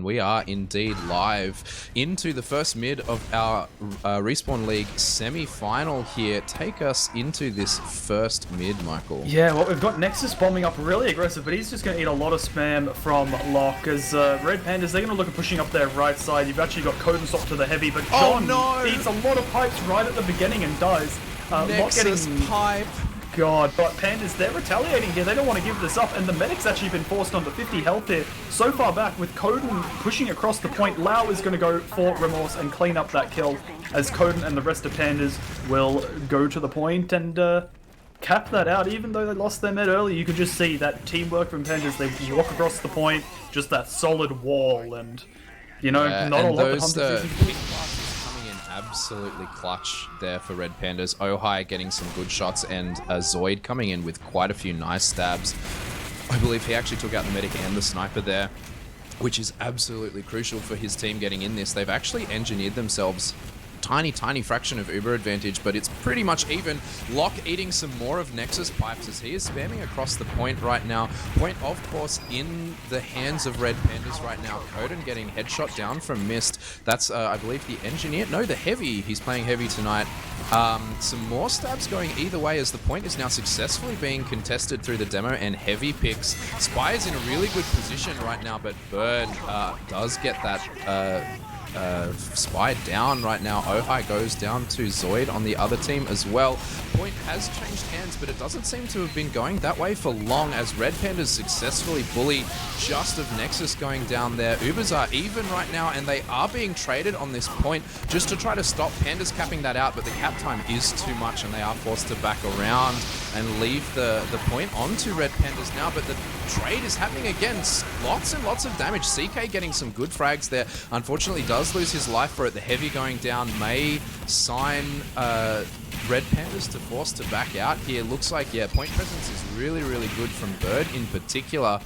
We are indeed live into the first mid of our Respawn League semi-final here. Take us into this first mid, Michael. Yeah, well, we've got Nexus bombing up really aggressive, but he's just going to eat a lot of spam from Locke as Red Pandas, they're going to look at pushing up their right side. You've actually got Coden stopped to the heavy, but John eats a lot of pipes right at the beginning and dies. Nexus pipe. God, but Pandas, they're retaliating here. They don't want to give this up, and the medic's actually been forced onto 50 health here. So far back, with Coden pushing across the point, Lau is going to go for Remorse and clean up that kill, as Coden and the rest of Pandas will go to the point and cap that out. Even though they lost their med early, you could just see that teamwork from Pandas. They walk across the point, just that solid wall, and, you know, not a lot of Hunter absolutely clutch there for Red Pandas. Ohai getting some good shots, and Zoid coming in with quite a few nice stabs. I believe he actually took out the medic and the sniper there, which is absolutely crucial for his team getting in this. They've actually engineered themselves tiny fraction of Uber advantage, but it's pretty much even. Locke eating some more of Nexus pipes as he is spamming across the point right now. Point, of course, in the hands of Red Pandas right now. Coden getting headshot down from Mist. That's, I believe, the engineer. No, the heavy. He's playing heavy tonight. Some more stabs going either way as the point is now successfully being contested through the demo and heavy picks. Spy is in a really good position right now, but Bird does get that Spy down right now. Ohai goes down to Zoid on the other team as well. Point has changed hands, but it doesn't seem to have been going that way for long as Red Pandas successfully bully just of Nexus going down there. Ubers are even right now, and they are being traded on this point just to try to stop Pandas capping that out, but the cap time is too much and they are forced to back around and leave the point onto Red Pandas now, but the trade is happening again. Lots and lots of damage. CK getting some good frags there. Unfortunately does lose his life for it. The heavy going down may sign Red Pandas to force to back out here. Looks like, yeah, point presence is really good from Bird in particular.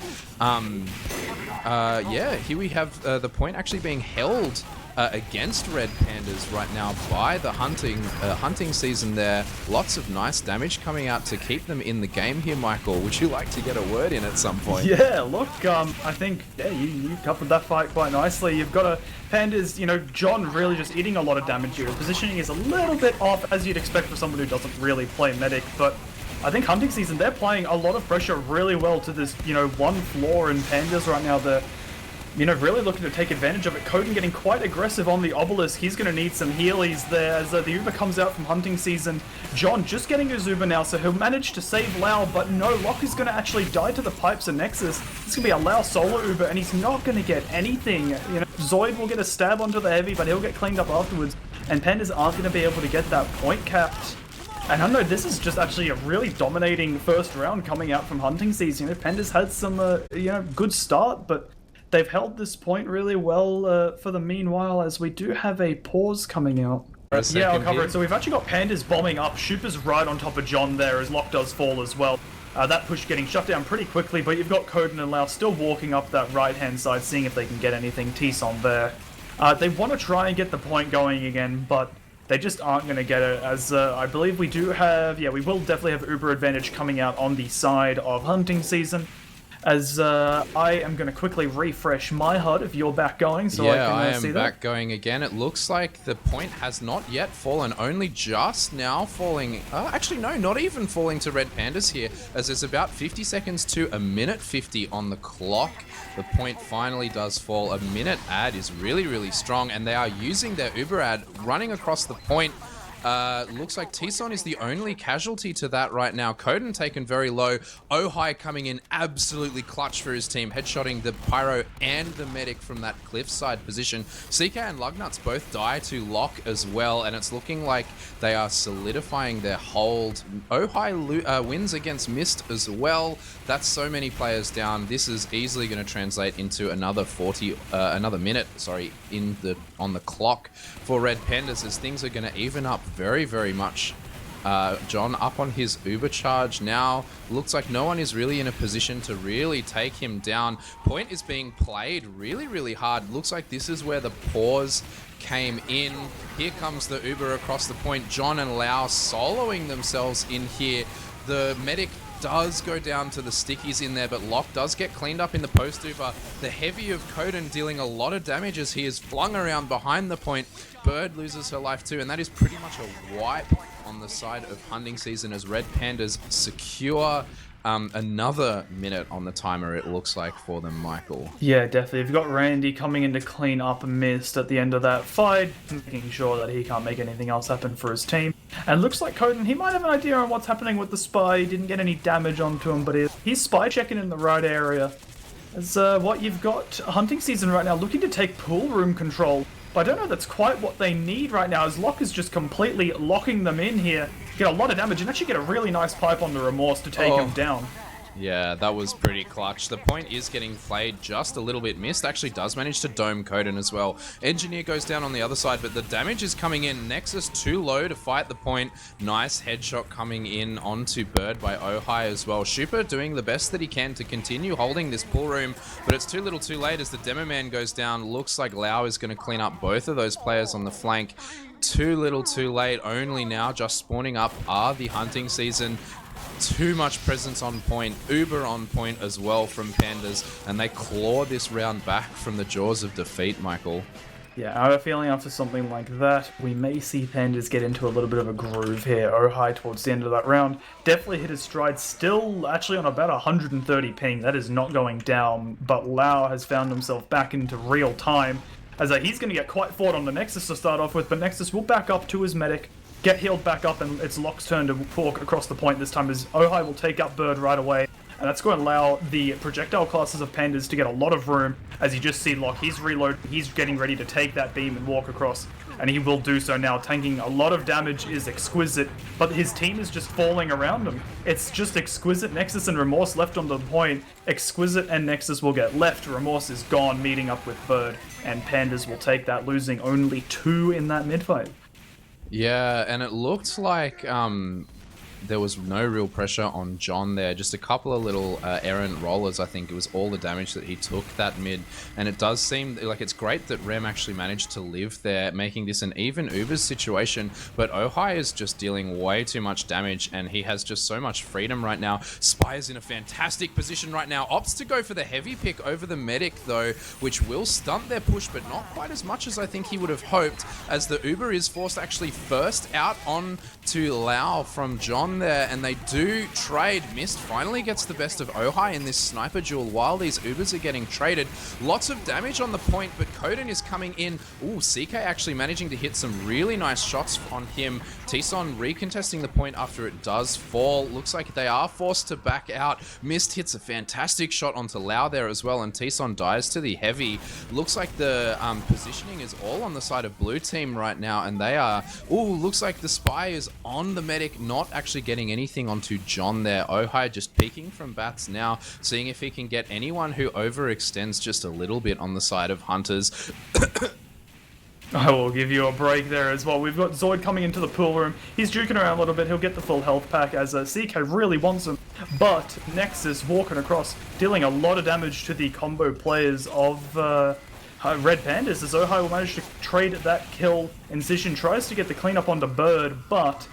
Yeah, here we have the point actually being held against Red Pandas right now by the hunting season there. Lots of nice damage coming out to keep them in the game here, Michael. Would you like to get a word in at some point? Yeah, look, I think, yeah, you coupled that fight quite nicely. You've got a Pandas, you know, John really just eating a lot of damage here. His positioning is a little bit off, as you'd expect for someone who doesn't really play medic, but I think hunting season, they're playing a lot of pressure really well to this, you know, one floor in Pandas right now. They're, you know, really looking to take advantage of it. Coden getting quite aggressive on the obelisk. He's going to need some healies there as the Uber comes out from hunting season. John just getting his Uber now, so he'll manage to save Lau, but no, Locke is going to actually die to the pipes and Nexus. It's going to be a Lau solo Uber, and he's not going to get anything. You know, Zoid will get a stab onto the heavy, but he'll get cleaned up afterwards, and Pandas aren't going to be able to get that point capped. And I don't know, this is just actually a really dominating first round coming out from hunting season. You know, Pandas had some, you know, good start, but they've held this point really well for the meanwhile, as we do have a pause coming out. Yeah, I'll cover it. So we've actually got Pandas bombing up. Shupa's right on top of John there as Locke does fall as well. That push getting shut down pretty quickly, but you've got Coden and Lau still walking up that right-hand side, seeing if they can get anything. T-Son there. They want to try and get the point going again, but they just aren't going to get it, as I believe we do have, yeah, we will definitely have Uber advantage coming out on the side of hunting season. As I am going to quickly refresh my HUD if you're back going, so yeah, I can see that. I am back going again. It looks like the point has not yet fallen, only just now falling. Actually, no, not even falling to Red Pandas here, as there's about 50 seconds to a minute 50 on the clock. The point finally does fall. A minute ad is really strong, and they are using their Uber ad running across the point. Looks like T-Son is the only casualty to that right now. Coden taken very low. Ohai coming in absolutely clutch for his team, headshotting the Pyro and the medic from that cliffside position. CK and Lugnuts both die to Locke as well, and it's looking like they are solidifying their hold. Ohai wins against Mist as well. That's so many players down. This is easily going to translate into another another minute, sorry, on the clock for Red Pandas, as things are going to even up very much. John up on his Uber charge now. Looks like no one is really in a position to really take him down. Point is being played really hard. Looks like this is where the pause came in. Here comes the Uber across the point. John and Lau soloing themselves in here. The medic does go down to the stickies in there, but Locke does get cleaned up in the post Uber. The heavy of Coden dealing a lot of damage as he is flung around behind the point. Bird loses her life too, and that is pretty much a wipe on the side of hunting season as Red Pandas secure another minute on the timer, it looks like, for them, Michael. Yeah, definitely. You've got Randy coming in to clean up Mist at the end of that fight, making sure that he can't make anything else happen for his team. And looks like Coden, he might have an idea on what's happening with the Spy. He didn't get any damage onto him, but he's Spy checking in the right area. As what you've got hunting season right now, looking to take pool room control. But I don't know that's quite what they need right now, as Locke is just completely locking them in here. Get a lot of damage and actually get a really nice pipe on the Remorse to take him down. Yeah, that was pretty clutch. The point is getting played just a little bit. Mist actually does manage to dome Coden as well. Engineer goes down on the other side, but the damage is coming in. Nexus too low to fight the point. Nice headshot coming in onto Bird by Ohai as well. Shupa doing the best that he can to continue holding this pool room, but it's too little too late as the Demo Man goes down. Looks like Lau is going to clean up both of those players on the flank. Too little too late. Only now just spawning up are the hunting season. Too much presence on point, Uber on point as well from Pandas, and they claw this round back from the jaws of defeat, Michael. Yeah, I have a feeling after something like that, we may see Pandas get into a little bit of a groove here. Ohai towards the end of that round definitely hit his stride, still actually on about 130 ping. That is not going down, but Lau has found himself back into real time, as he's going to get quite fought on the Nexus to start off with, but Nexus will back up to his medic, get healed back up, and it's Locke's turn to walk across the point this time as Ohai will take up Bird right away. And that's going to allow the projectile classes of Pandas to get a lot of room as you just see Locke. He's reloading, he's getting ready to take that beam and walk across. And he will do so now, tanking a lot of damage, is exquisite, but his team is just falling around him. It's just exquisite, Nexus and Remorse left on the point. Exquisite and Nexus will get left, Remorse is gone, meeting up with Bird, and Pandas will take that, losing only 2 in that mid-fight. Yeah, and it looked like there was no real pressure on John there. Just a couple of little errant rollers. I think it was all the damage that he took that mid. And it does seem like it's great that Rem actually managed to live there, making this an even Uber's situation. But Ohai is just dealing way too much damage, and he has just so much freedom right now. Spy is in a fantastic position right now. Opts to go for the heavy pick over the medic, though, which will stunt their push, but not quite as much as I think he would have hoped, as the Uber is forced actually first out on to Lau from John there, and they do trade. Mist finally gets the best of Ohai in this sniper duel while these Ubers are getting traded. Lots of damage on the point, but Coden is coming in. Ooh, CK actually managing to hit some really nice shots on him. Tison recontesting the point after it does fall. Looks like they are forced to back out. Mist hits a fantastic shot onto Lau there as well, and Tison dies to the heavy. Looks like the positioning is all on the side of blue team right now, and they are... Ooh, looks like the Spy is on the medic, not actually getting anything onto John there. Ohai just peeking from bats now, seeing if he can get anyone who overextends just a little bit on the side of Hunters. I will give you a break there as well. We've got Zoid coming into the pool room. He's juking around a little bit. He'll get the full health pack as CK really wants him. But Nexus walking across, dealing a lot of damage to the combo players of Red Pandas, as Ohai will manage to trade that kill. Incision tries to get the cleanup onto Bird, but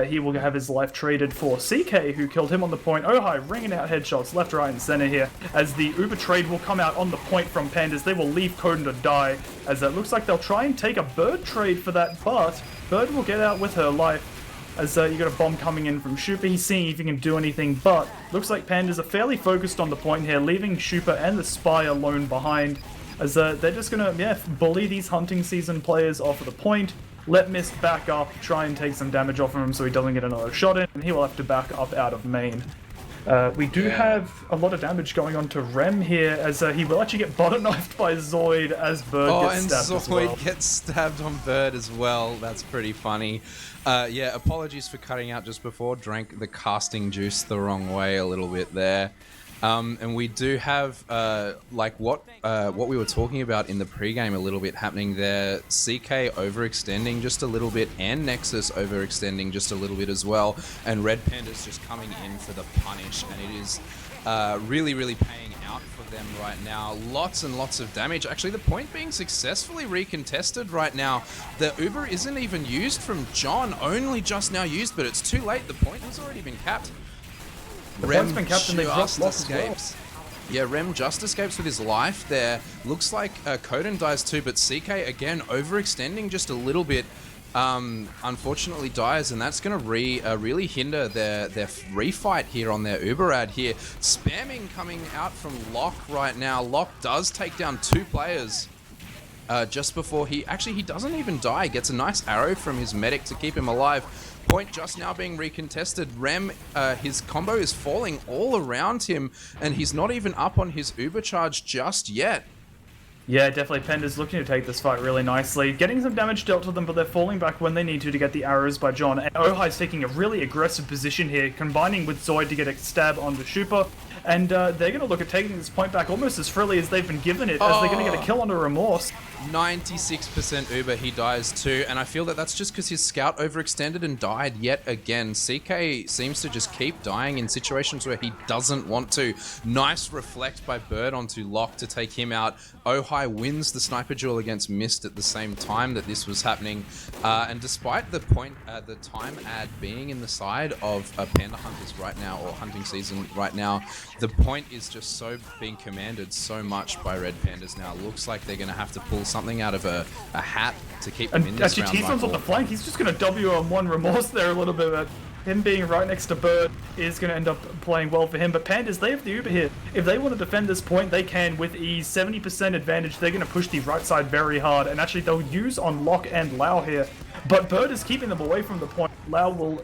he will have his life traded for CK, who killed him on the point. Ohai ringing out headshots left, right, and center here, as the Uber trade will come out on the point from Pandas. They will leave Coden to die, as it looks like they'll try and take a Bird trade for that, but Bird will get out with her life, as you got a bomb coming in from Shupa. He's seeing if he can do anything, but looks like Pandas are fairly focused on the point here, leaving Shupa and the Spy alone behind, as they're just gonna bully these hunting season players off of the point. Let Mist back up, try and take some damage off of him so he doesn't get another shot in, and he will have to back up out of main. We do have a lot of damage going on to Rem here, as he will actually get bottom knifed by Zoid as Bird gets stabbed as well. Oh, and Zoid gets stabbed on Bird as well. That's pretty funny. Yeah, apologies for cutting out just before. Drank the casting juice the wrong way a little bit there. And we do have like what we were talking about in the pregame a little bit happening there. CK overextending just a little bit, and Nexus overextending just a little bit as well. And Red Pandas just coming in for the punish, and it is really, really paying out for them right now. Lots and lots of damage. Actually, the point being successfully recontested right now. The Uber isn't even used from John, only just now used, but it's too late. The point has already been capped. The Rem point's been captain, they've dropped just Lock as well. escapes. Yeah, Rem just escapes with his life there. Looks like Coden dies too, but CK again overextending just a little bit. Unfortunately dies, and that's going to really hinder their refight here on their Uberad here. Spamming coming out from Lock right now. Lock does take down 2 players just before he doesn't even die. Gets a nice arrow from his medic to keep him alive. Point just now being recontested. Rem, his combo is falling all around him, and he's not even up on his Uber charge just yet. Yeah, definitely. Panda's looking to take this fight really nicely. Getting some damage dealt to them, but they're falling back when they need to get the arrows by John. And Ohai's taking a really aggressive position here, combining with Zoid to get a stab onto Shupa. And they're going to look at taking this point back almost as freely as they've been given it, as they're going to get a kill onto Remorse. 96% Uber, he dies too, and I feel that that's just because his scout overextended and died yet again. CK seems to just keep dying in situations where he doesn't want to. Nice reflect by Bird onto Lock to take him out. Ohai wins the sniper duel against Mist at the same time that this was happening, and despite the time ad being in the side of Panda Hunters right now, or hunting season right now, the point is just so being commanded so much by Red Pandas now. Looks like they're going to have to pull something out of a hat to keep them in this round. Actually, T-Zon's on the flank. He's just going to W on one Remorse there a little bit. But him being right next to Bird is going to end up playing well for him. But Pandas, they have the Uber here. If they want to defend this point, they can with ease. 70% advantage. They're going to push the right side very hard. And actually, they'll use on Lock and Lau here. But Bird is keeping them away from the point. Lau will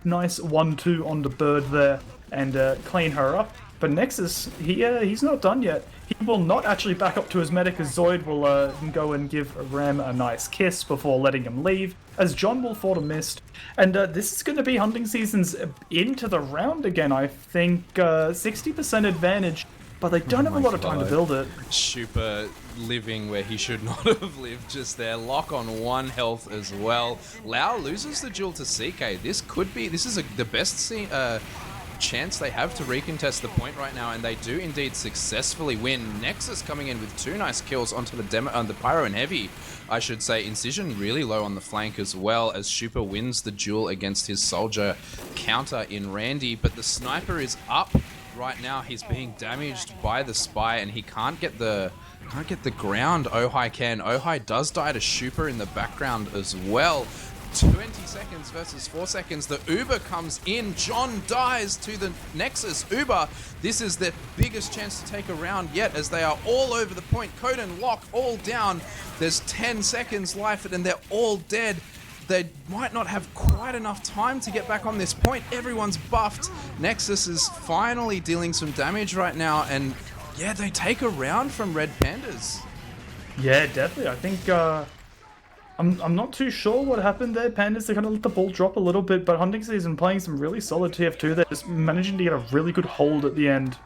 nice 1-2 onto Bird there and clean her up. But Nexus, he's not done yet. He will not actually back up to his medic, as Zoid will go and give Rem a nice kiss before letting him leave, as John will fall to Mist. And this is going to be hunting seasons into the round again, I think. 60% advantage, but they don't have a lot of time to build it. Super living where he should not have lived just there. Lock on 1 health as well. Lau loses the duel to CK. This is the best chance they have to recontest the point right now, and they do indeed successfully win. Nexus coming in with 2 nice kills onto the Pyro and Heavy, I should say. Incision really low on the flank as well, as Shupa wins the duel against his soldier counter in Randy, but the sniper is up right now. He's being damaged by the spy, and he can't get the ground. Ohai can. Ohai does die to Shupa in the background as well. 20 seconds versus 4 seconds. The Uber comes in. John dies to the Nexus Uber. This is their biggest chance to take a round yet, as they are all over the point. Code and Lock all down. There's 10 seconds left and they're all dead. They might not have quite enough time to get back on this point. Everyone's buffed. Nexus is finally dealing some damage right now, and yeah, they take a round from Red Pandas. Yeah, definitely. I think I'm not too sure what happened there. Pandas, they kind of let the ball drop a little bit, but hunting season playing some really solid TF2. They're just managing to get a really good hold at the end,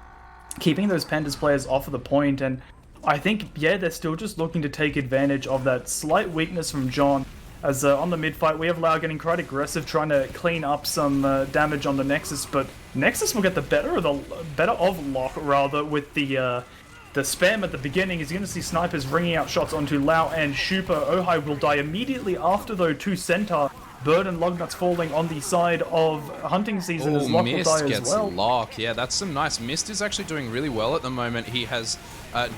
keeping those Pandas players off of the point. And I think, yeah, they're still just looking to take advantage of that slight weakness from John. As on the mid fight, we have Lau getting quite aggressive, trying to clean up some damage on the Nexus, but Nexus will get the better of Lock rather with the spam at the beginning. Is going to see snipers ringing out shots onto Lau and Shupa. Ohai will die immediately after, though, to center. Bird and Lognuts falling on the side of hunting season, as Lock will die as well. Lock. Yeah, that's some nice. Mist is actually doing really well at the moment. He has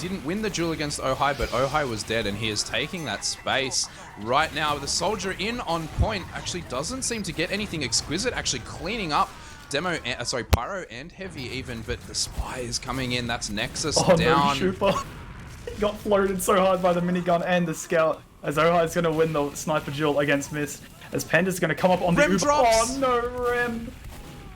didn't win the duel against Ohai, but Ohai was dead, and he is taking that space right now. The soldier in on point actually doesn't seem to get anything exquisite, actually cleaning up Pyro and Heavy even, but the spy is coming in. That's Nexus down. No, Shupa. He got floated so hard by the minigun and the scout, as Ohai is going to win the sniper duel against Mist, as Panda's going to come up on the Uber. Drops. Oh no, Rem!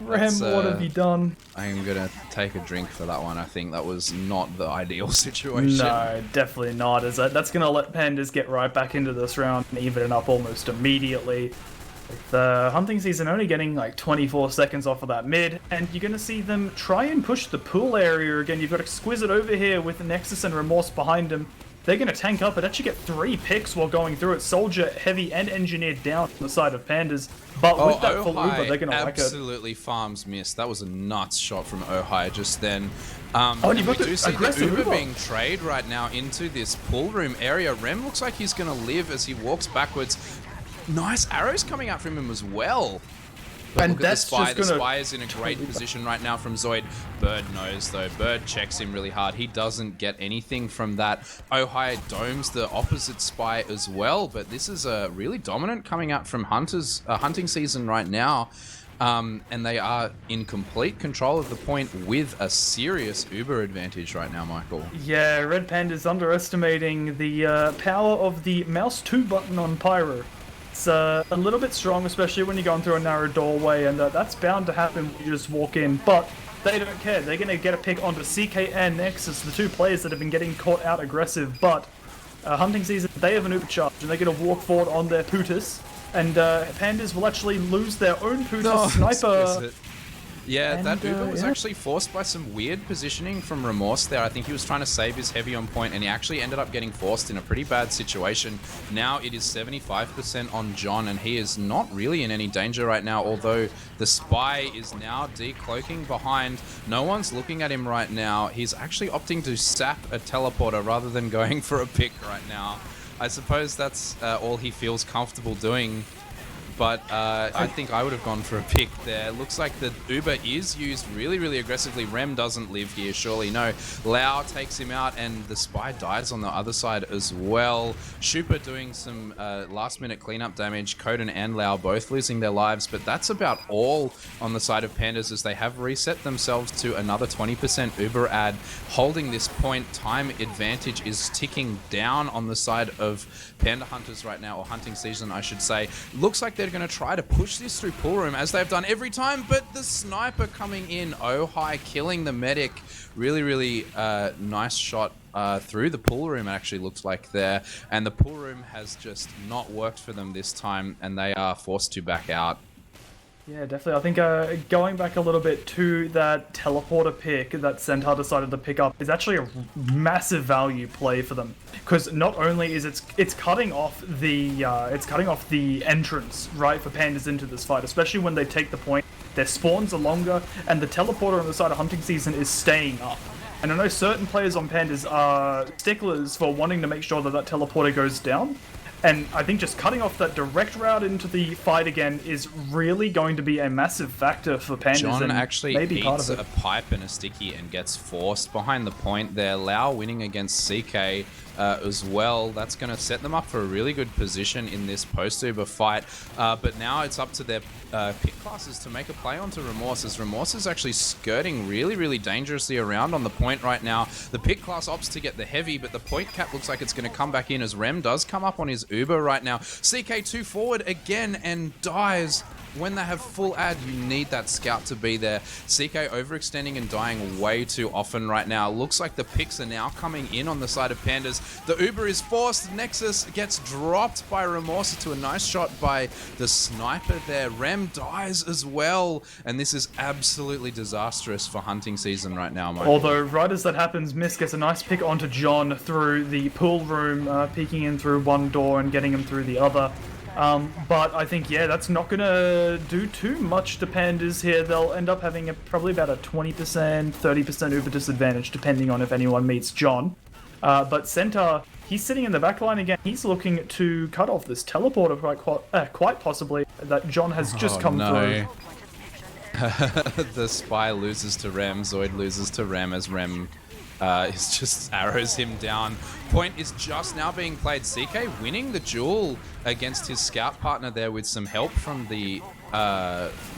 Rem, what have you done? I'm going to take a drink for that one. I think that was not the ideal situation. No, definitely not. As that's going to let Pandas get right back into this round and even it up almost immediately. The hunting season only getting like 24 seconds off of that mid, and you're going to see them try and push the pool area again. You've got Exquisite over here with the Nexus and Remorse behind him. They're going to tank up and actually get 3 picks while going through it. Soldier, Heavy, and Engineer down on the side of Pandas. But with that full Uber, they're going to like it. Absolutely farms Mist. That was a nuts shot from Ohai just then. And you we do see the Uber being trade right now into this pool room area. Rem looks like he's going to live as he walks backwards. Nice arrows coming out from him as well. But And look at the that's Spy. just The gonna Spy is in a great position right now from Zoid. Bird knows, though. Bird checks him really hard. He doesn't get anything from that. Ohio domes the opposite Spy as well, but this is really dominant coming out from hunting season right now. And they are in complete control of the point with a serious Uber advantage right now, Michael. Yeah, Red Panda's underestimating the power of the mouse 2 button on Pyro. It's a little bit strong, especially when you're going through a narrow doorway, and that's bound to happen when you just walk in, but they don't care. They're going to get a pick onto CK and Nexus, the two players that have been getting caught out aggressive, but hunting season, they have an Uber charge, and they're going to walk forward on their Putus, and Pandas will actually lose their own Putus sniper. Yeah, And, that Uber was yeah. actually forced by some weird positioning from Remorse there. I think he was trying to save his heavy on point, and he actually ended up getting forced in a pretty bad situation. Now it is 75% on John, and he is not really in any danger right now, although the Spy is now decloaking behind. No one's looking at him right now. He's actually opting to sap a teleporter rather than going for a pick right now. I suppose that's all he feels comfortable doing. But I think I would have gone for a pick there. Looks like the Uber is used really, really aggressively. Rem doesn't live here, surely. No. Lao takes him out, and the Spy dies on the other side as well. Shupa doing some last-minute cleanup damage. Koden and Lao both losing their lives, but that's about all on the side of Pandas as they have reset themselves to another 20% Uber ad. Holding this point, time advantage is ticking down on the side of Panda Hunters right now, or hunting season, I should say. Looks like they're going to try to push this through pool room as they've done every time, but the sniper coming in, Ohio killing the medic. Really, really nice shot through the pool room, it actually looked like there, and the pool room has just not worked for them this time, and they are forced to back out. Yeah, definitely. I think going back a little bit to that teleporter pick that Centaur decided to pick up is actually a massive value play for them, because not only is it's cutting off the entrance right for Pandas into this fight, especially when they take the point. Their spawns are longer, and the teleporter on the side of hunting season is staying up. And I know certain players on Pandas are sticklers for wanting to make sure that that teleporter goes down. And I think just cutting off that direct route into the fight again is really going to be a massive factor for Pandas. John and actually maybe eats part of it. a pipe and a sticky and gets forced behind the point there. Lao winning against CK as well. That's going to set them up for a really good position in this post-Uber fight. But now it's up to their pick classes to make a play onto Remorse, as Remorse is actually skirting really, really dangerously around on the point right now. The pick class opts to get the heavy, but the point cap looks like it's going to come back in as Rem does come up on his Uber right now. CK2 forward again and dies. When they have full ad, you need that scout to be there. CK overextending and dying way too often right now. Looks like the picks are now coming in on the side of Pandas. The Uber is forced. Nexus gets dropped by Remorse to a nice shot by the sniper there. Rem dies as well. And this is absolutely disastrous for hunting season right now, Michael. Although right as that happens, Miss gets a nice pick onto John through the pool room, peeking in through one door and getting him through the other. But I think, yeah, that's not going to do too much to Pandas here. They'll end up having probably about a 20%, 30% Uber disadvantage, depending on if anyone meets John. But Centaur, he's sitting in the back line again. He's looking to cut off this teleporter quite possibly that John has just come through. The Spy loses to Rem. Zoid loses to Rem as Rem is just arrows him down. Point is just now being played. CK winning the duel against his scout partner there with some help from the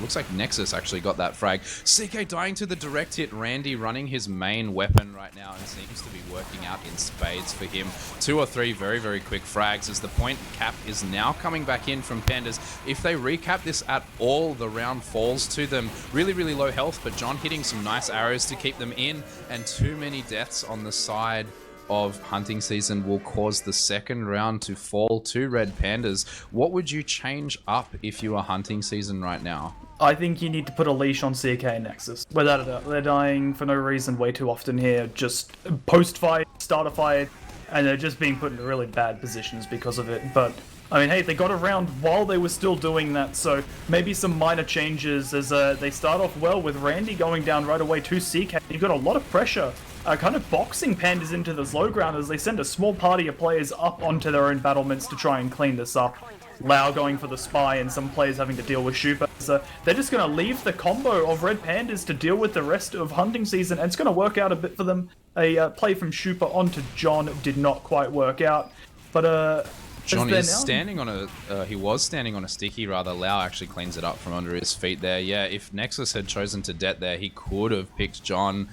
looks like Nexus actually got that frag. CK dying to the direct hit. Randy running his main weapon right now and seems to be working out in spades for him. 2 or 3 very, very quick frags as the point cap is now coming back in from Pandas. If they recap this at all, the round falls to them. Really, really low health, but John hitting some nice arrows to keep them in, and too many deaths on the side of hunting season will cause the second round to fall to Red Pandas. What would you change up if you are hunting season right now? I think you need to put a leash on CK and Nexus. Without a doubt, they're dying for no reason way too often here. Just post-fight, start a fight, and they're just being put in really bad positions because of it. But I mean, hey, they got around while they were still doing that, so maybe some minor changes as they start off well with Randy going down right away to CK. You've got a lot of pressure, kind of boxing Pandas into this low ground as they send a small party of players up onto their own battlements to try and clean this up. Lao going for the spy and some players having to deal with Shupa. So they're just going to leave the combo of Red Pandas to deal with the rest of hunting season, and it's going to work out a bit for them. A play from Shupa onto John did not quite work out, but John is standing on a, he was standing on a sticky rather. Lao actually cleans it up from under his feet there. Yeah, if Nexus had chosen to det there, he could have picked John.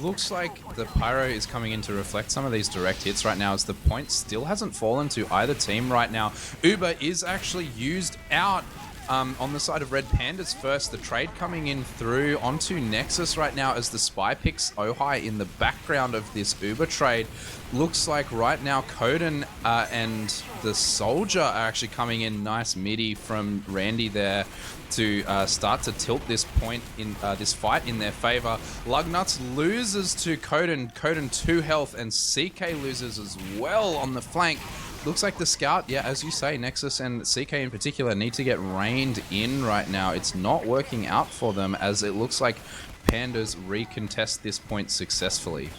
Looks like the Pyro is coming in to reflect some of these direct hits right now, as the point still hasn't fallen to either team right now. Uber is actually used out on the side of Red Pandas first. The trade coming in through onto Nexus right now as the spy picks Ojai in the background of this Uber trade. Looks like right now Coden and the Soldier are actually coming in. Nice midi from Randy there to start to tilt this point in this fight in their favor. Lugnuts loses to Coden. Coden 2 health, and CK loses as well on the flank. Looks like the scout, yeah, as you say, Nexus and CK in particular need to get reined in right now. It's not working out for them, as it looks like Pandas recontest this point successfully.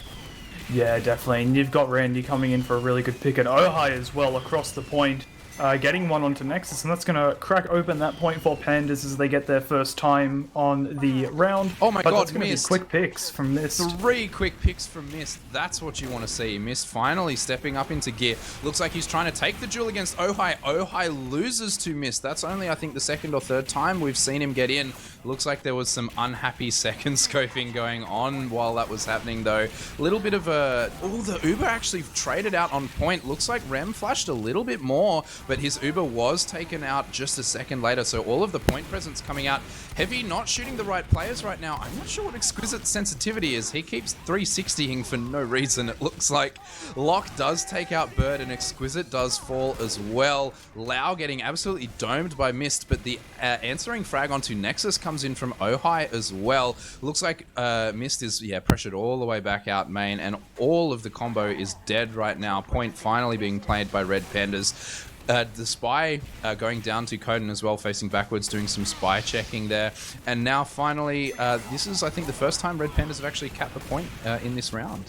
Yeah, definitely. And you've got Randy coming in for a really good pick, and Ojai as well across the point. Getting one onto Nexus, and that's going to crack open that point for Pandas as they get their first time on the round. Oh my god, god, that's going to be quick picks from Mist. 3 quick picks from Mist. That's what you want to see. Mist finally stepping up into gear. Looks like he's trying to take the duel against Ojai. Ojai loses to Mist. That's only, I think, the second or third time we've seen him get in. Looks like there was some unhappy second scoping going on while that was happening, though. A little bit of a... Oh, the Uber actually traded out on point. Looks like Rem flashed a little bit more, but his Uber was taken out just a second later, so all of the point presence coming out. Heavy not shooting the right players right now. I'm not sure what Exquisite's sensitivity is. He keeps 360ing for no reason, it looks like. Lock does take out Bird, and Exquisite does fall as well. Lao getting absolutely domed by Mist, but the answering frag onto Nexus comes in from Ojai as well. Looks like Mist is, yeah, pressured all the way back out main, and all of the combo is dead right now. Point finally being played by Red Pandas. The spy going down to Coden as well, facing backwards, doing some spy checking there. And now finally, this is, I think, the first time Red Pandas have actually capped the point in this round.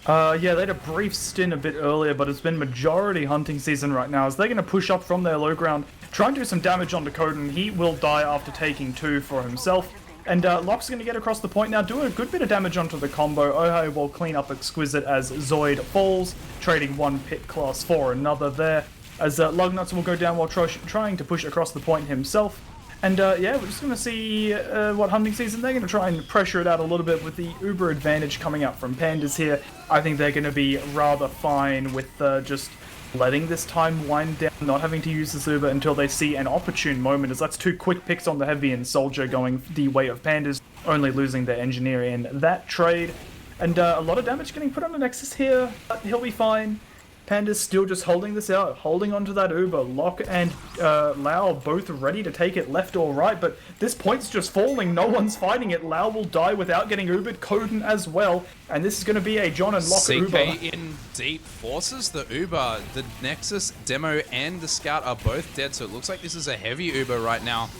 Yeah, they had a brief stint a bit earlier, but it's been majority hunting season right now, as they're going to push up from their low ground, try and do some damage onto Coden. He will die after taking 2 for himself. And Lock's going to get across the point now, do a good bit of damage onto the combo. Ojai will clean up Exquisite as Zoid falls, trading 1 pit class for another there. As Lugnuts will go down while trying to push across the point himself. And yeah, we're just going to see what hunting season. They're going to try and pressure it out a little bit with the Uber advantage coming out from Pandas here. I think they're going to be rather fine with just letting this time wind down, not having to use this Uber until they see an opportune moment, as that's 2 quick picks on the Heavy and Soldier going the way of Pandas, only losing their Engineer in that trade. And a lot of damage getting put on the Nexus here, but he'll be fine. Panda's still just holding this out, holding onto that Uber. Lock and Lao both ready to take it left or right, but this point's just falling. No one's fighting it. Lao will die without getting Ubered. Coden as well. And this is going to be a John and Lock Uber. CK in deep forces the Uber. The Nexus, Demo, and the Scout are both dead, so it looks like this is a heavy Uber right now.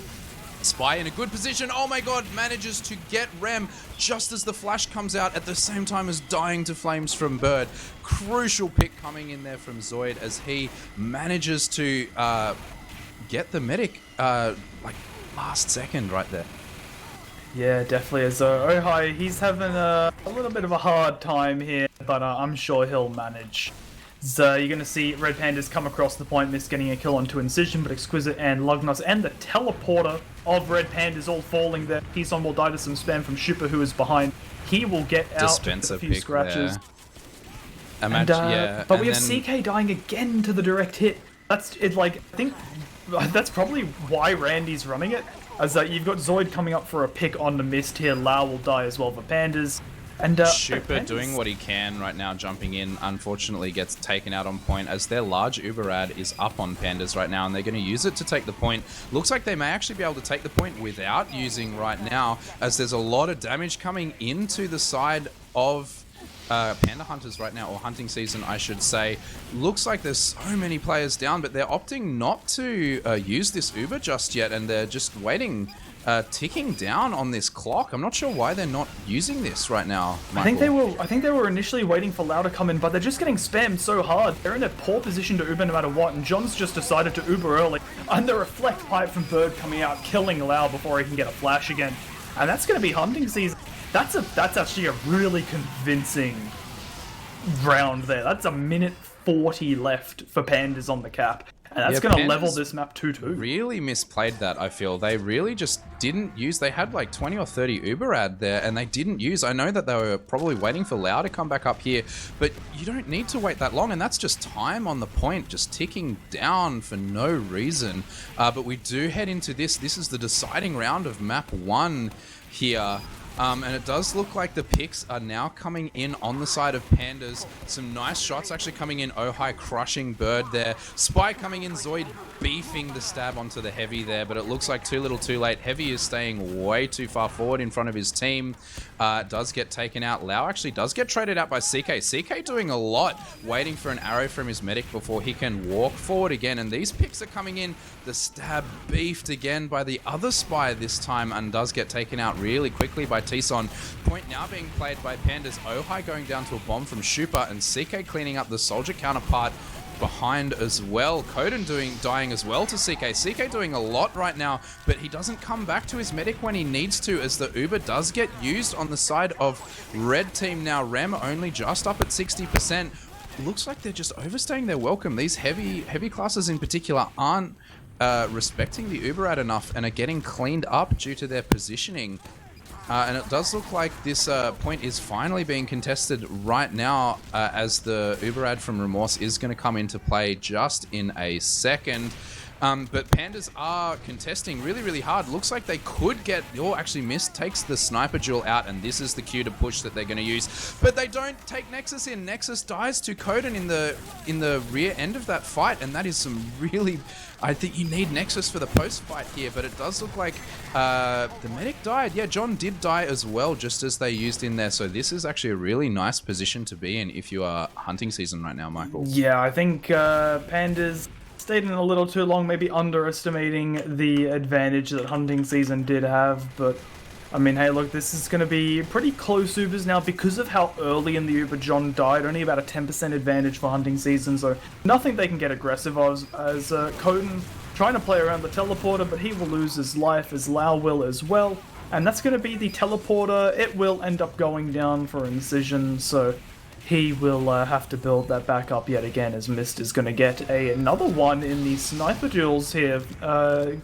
Spy in a good position. Oh my god, manages to get Rem just as the flash comes out at the same time as dying to flames from Bird. Crucial pick coming in there from Zoid as he manages to get the medic like last second right there. Yeah, definitely. As Ojai, he's having a little bit of a hard time here, but I'm sure he'll manage. So you're going to see Red Pandas come across the point, Mist getting a kill onto Incision, but Exquisite and Lugnuts and the teleporter of Red Pandas all falling there. Pison will die to some spam from Shupa, who is behind. He will get out Dispenser a few scratches. Yeah, but we have CK dying again to the direct hit. That's it. Like, I think that's probably why Randy's running it. As you've got Zoid coming up for a pick on the Mist here. Lao will die as well for Pandas. And Shupa doing what he can right now, jumping in, unfortunately gets taken out on point as their large Uber ad is up on Pandas right now, and they're going to use it to take the point. Looks like they may actually be able to take the point without using right now, as there's a lot of damage coming into the side of Panda Hunters right now, or hunting season I should say. Looks like there's so many players down, but they're opting not to use this Uber just yet, and they're just waiting ticking down on this clock. I'm not sure why they're not using this right now, Michael. I think they were initially waiting for Lau to come in, but they're just getting spammed so hard. They're in a poor position to Uber no matter what, and John's just decided to Uber early. And the reflect pipe from Bird coming out, killing Lau before he can get a flash again. And that's going to be hunting season. That's actually a really convincing round there. That's a minute 40 left for Pandas on the cap. And that's going to level this map 2-2. Really misplayed that, I feel. They really just didn't use... They had like 20 or 30 Uber ad there, and they didn't use... I know that they were probably waiting for Lau to come back up here, but you don't need to wait that long, and that's just time on the point, just ticking down for no reason. But we do head into this. This is the deciding round of map 1 here. And it does look like the picks are now coming in on the side of Pandas. Some nice shots actually coming in. Ohai crushing Bird there. Spy coming in. Zoid beefing the stab onto the Heavy there, but it looks like too little too late. Heavy is staying way too far forward in front of his team. Does get taken out. Lau actually does get traded out by CK. CK doing a lot, waiting for an arrow from his medic before he can walk forward again. And these picks are coming in. The stab beefed again by the other Spy this time, and does get taken out really quickly by T-Son. Point now being played by Pandas. Ohai going down to a bomb from Shupa, and CK cleaning up the soldier counterpart behind as well. Koden dying as well to CK. CK doing a lot right now, but he doesn't come back to his medic when he needs to, as the Uber does get used on the side of red team now. Rem only just up at 60%. Looks like they're just overstaying their welcome. These heavy classes in particular aren't respecting the Uber ad enough and are getting cleaned up due to their positioning. And it does look like this point is finally being contested right now, as the Uber ad from Remorse is going to come into play just in a second. But Pandas are contesting really, really hard. Looks like they could get... Oh, actually missed. Takes the sniper duel out, and this is the cue to push that they're going to use. But they don't take Nexus in. Nexus dies to Koden in the rear end of that fight, and that is some really... I think you need Nexus for the post-fight here, but it does look like the medic died. Yeah, John did die as well, just as they used in there. So this is actually a really nice position to be in if you are hunting season right now, Michael. Yeah, I think Pandas stayed in a little too long, maybe underestimating the advantage that hunting season did have. But, I mean, hey, look, this is going to be pretty close Ubers now because of how early in the Uber John died. Only about a 10% advantage for hunting season, so nothing they can get aggressive as Koden trying to play around the teleporter, but he will lose his life, as Lau will as well. And that's going to be the teleporter. It will end up going down for Incision, so he will have to build that back up yet again, as Mist is going to get another one in the sniper duels here,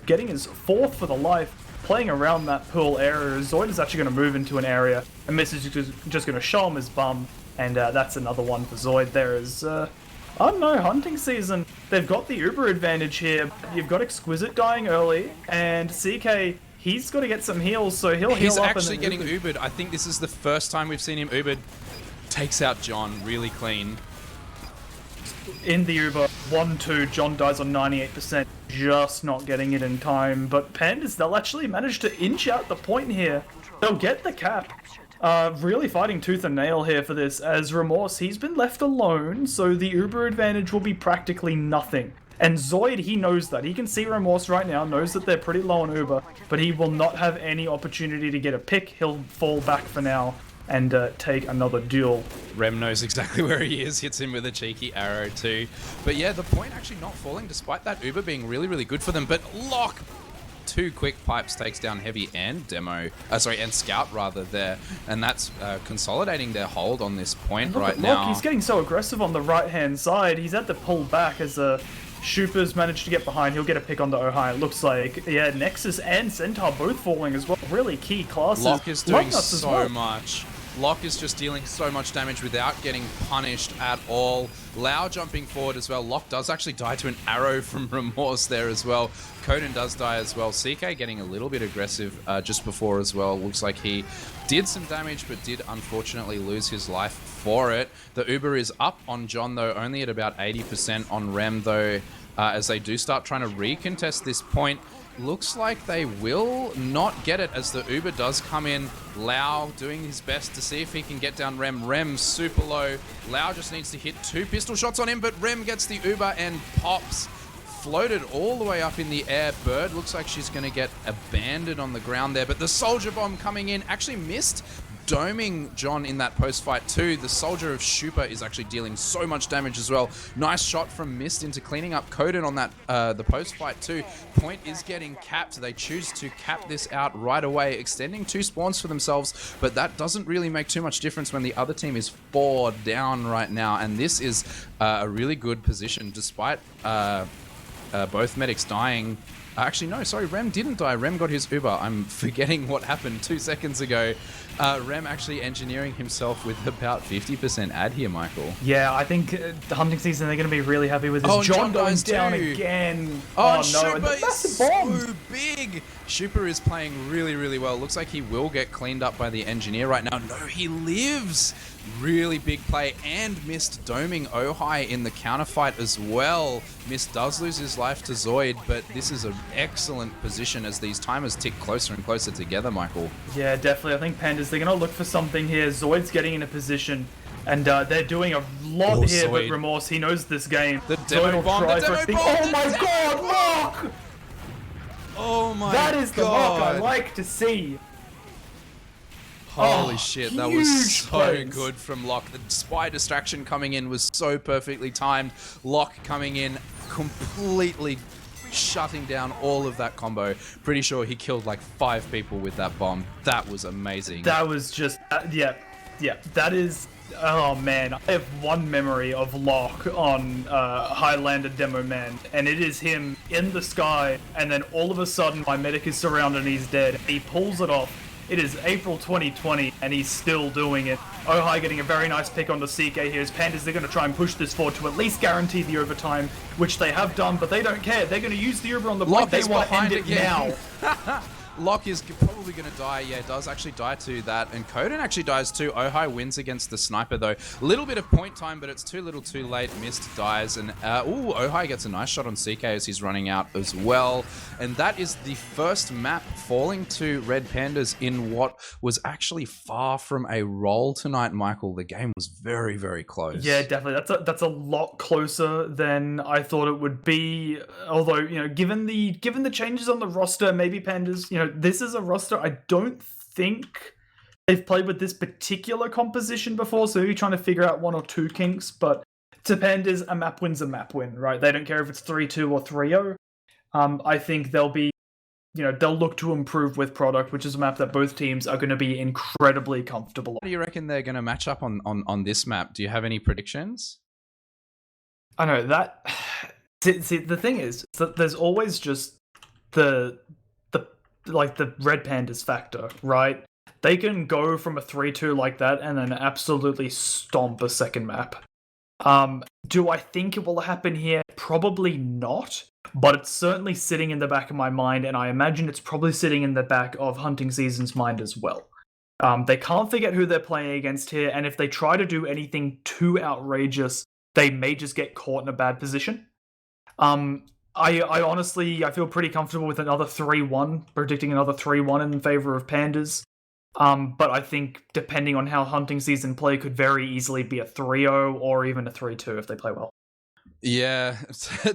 getting his 4th for the life, playing around that pool area. Zoid is actually going to move into an area, and Mist is just going to show him his bum, and that's another one for Zoid. There is, I don't know, hunting season. They've got the Uber advantage here. You've got Exquisite dying early, and CK... He's got to get some heals, so he'll heal up. He's actually getting Ubered. I think this is the first time we've seen him Ubered. Takes out John really clean. In the Uber, 1-2, John dies on 98%, just not getting it in time. But Pandas, they'll actually manage to inch out the point here. They'll get the cap. Really fighting tooth and nail here for this, as Remorse, he's been left alone, so the Uber advantage will be practically nothing. And Zoid, he knows that. He can see Remorse right now, knows that they're pretty low on Uber, but he will not have any opportunity to get a pick. He'll fall back for now and take another duel. Rem knows exactly where he is, hits him with a cheeky arrow too. But yeah, the point actually not falling despite that Uber being really, really good for them. But Lock, 2 quick pipes, takes down Heavy and and Scout rather there. And that's consolidating their hold on this point right now. Look, he's getting so aggressive on the right-hand side. He's had to pull back as Shupa's managed to get behind. He'll get a pick on the Ohio. It looks like, yeah, Nexus and Centaur both falling as well. Really key classes. Lock is doing so much. Lock is just dealing so much damage without getting punished at all. Lau jumping forward as well. Lock does actually die to an arrow from Remorse there as well. Koden does die as well. CK getting a little bit aggressive just before as well. Looks like he did some damage, but did unfortunately lose his life for it. The Uber is up on John, though, only at about 80% on Rem, though, as they do start trying to recontest this point. Looks like they will not get it, as the Uber does come in. Lau doing his best to see if he can get down Rem. Rem super low. Lau just needs to hit 2 pistol shots on him, but Rem gets the Uber and pops floated all the way up in the air. Bird looks like she's going to get abandoned on the ground there, but the soldier bomb coming in actually missed, doming John in that post fight too. The soldier of Shupa is actually dealing so much damage as well. Nice shot from Mist into cleaning up Coden on that the post fight too. Point is getting capped. They choose to cap this out right away, extending 2 spawns for themselves, but that doesn't really make too much difference when the other team is 4 down right now, and this is a really good position despite both medics dying. Actually, no, sorry, Rem didn't die. Rem got his Uber. I'm forgetting what happened 2 seconds ago. Rem actually engineering himself with about 50% ad here, Michael. Yeah, I think the hunting season, they're going to be really happy with this. Oh, John going dies down too. again. Oh, no, Shupa that's is a bomb. so big. Shupa is playing really, really well. Looks like he will get cleaned up by the engineer right now. No, he lives. Really big play, and Mist doming Ohai in the counterfight as well. Mist does lose his life to Zoid, but this is an excellent position as these timers tick closer and closer together, Michael. Yeah, definitely. I think Pandas, they're going to look for something here. Zoid's getting in a position, and they're doing a lot here, Zoid. but Remorse, he knows this game. The demo Zoid bomb, will try the for demo a thing. bomb, Oh the my demo god, Lock! Oh my god. That is the Lock I like to see. Holy shit, that was huge so plays. good from Locke. The spy distraction coming in was so perfectly timed. Locke coming in, completely shutting down all of that combo. Pretty sure he killed like 5 people with that bomb. That was amazing. That was just, yeah, that is, oh man. I have one memory of Locke on Highlander Demo Man, and it is him in the sky, and then all of a sudden my medic is surrounded and he's dead. He pulls it off. It is April 2020, and he's still doing it. Ohai getting a very nice pick on the CK here. As Pandas, they're going to try and push this forward to at least guarantee the overtime, which they have done, but they don't care. They're going to use the Uber on the block. They want to end it now. Locke is probably going to die. Yeah, does actually die to that. And Coden actually dies too. Ohai wins against the sniper though. A little bit of point time, but it's too little too late. Mist dies. And Ohai gets a nice shot on CK as he's running out as well. And that is the first map falling to Red Pandas in what was actually far from a roll tonight, Michael. The game was very, very close. Yeah, definitely. That's a lot closer than I thought it would be. Although, you know, given the changes on the roster, maybe Pandas, you know, this is a roster I don't think they've played with this particular composition before, so you're trying to figure out 1 or 2 kinks, but to Pandas, a map win's a map win, right? They don't care if it's 3-2 or 3-0. I think they'll be, you know, they'll look to improve with product, which is a map that both teams are going to be incredibly comfortable on. How do you reckon they're going to match up on this map? Do you have any predictions? I know that. See, the thing is that there's always just the Red Pandas factor, right? They can go from a 3-2 like that and then absolutely stomp a second map. Do I think it will happen here? Probably not, but it's certainly sitting in the back of my mind, and I imagine it's probably sitting in the back of Hunting Season's mind as well. They can't forget who they're playing against here, and if they try to do anything too outrageous, they may just get caught in a bad position. I honestly, I feel pretty comfortable with another 3-1, predicting another 3-1 in favor of Pandas. But I think depending on how Hunting Season play, could very easily be a 3-0 or even a 3-2 if they play well. Yeah,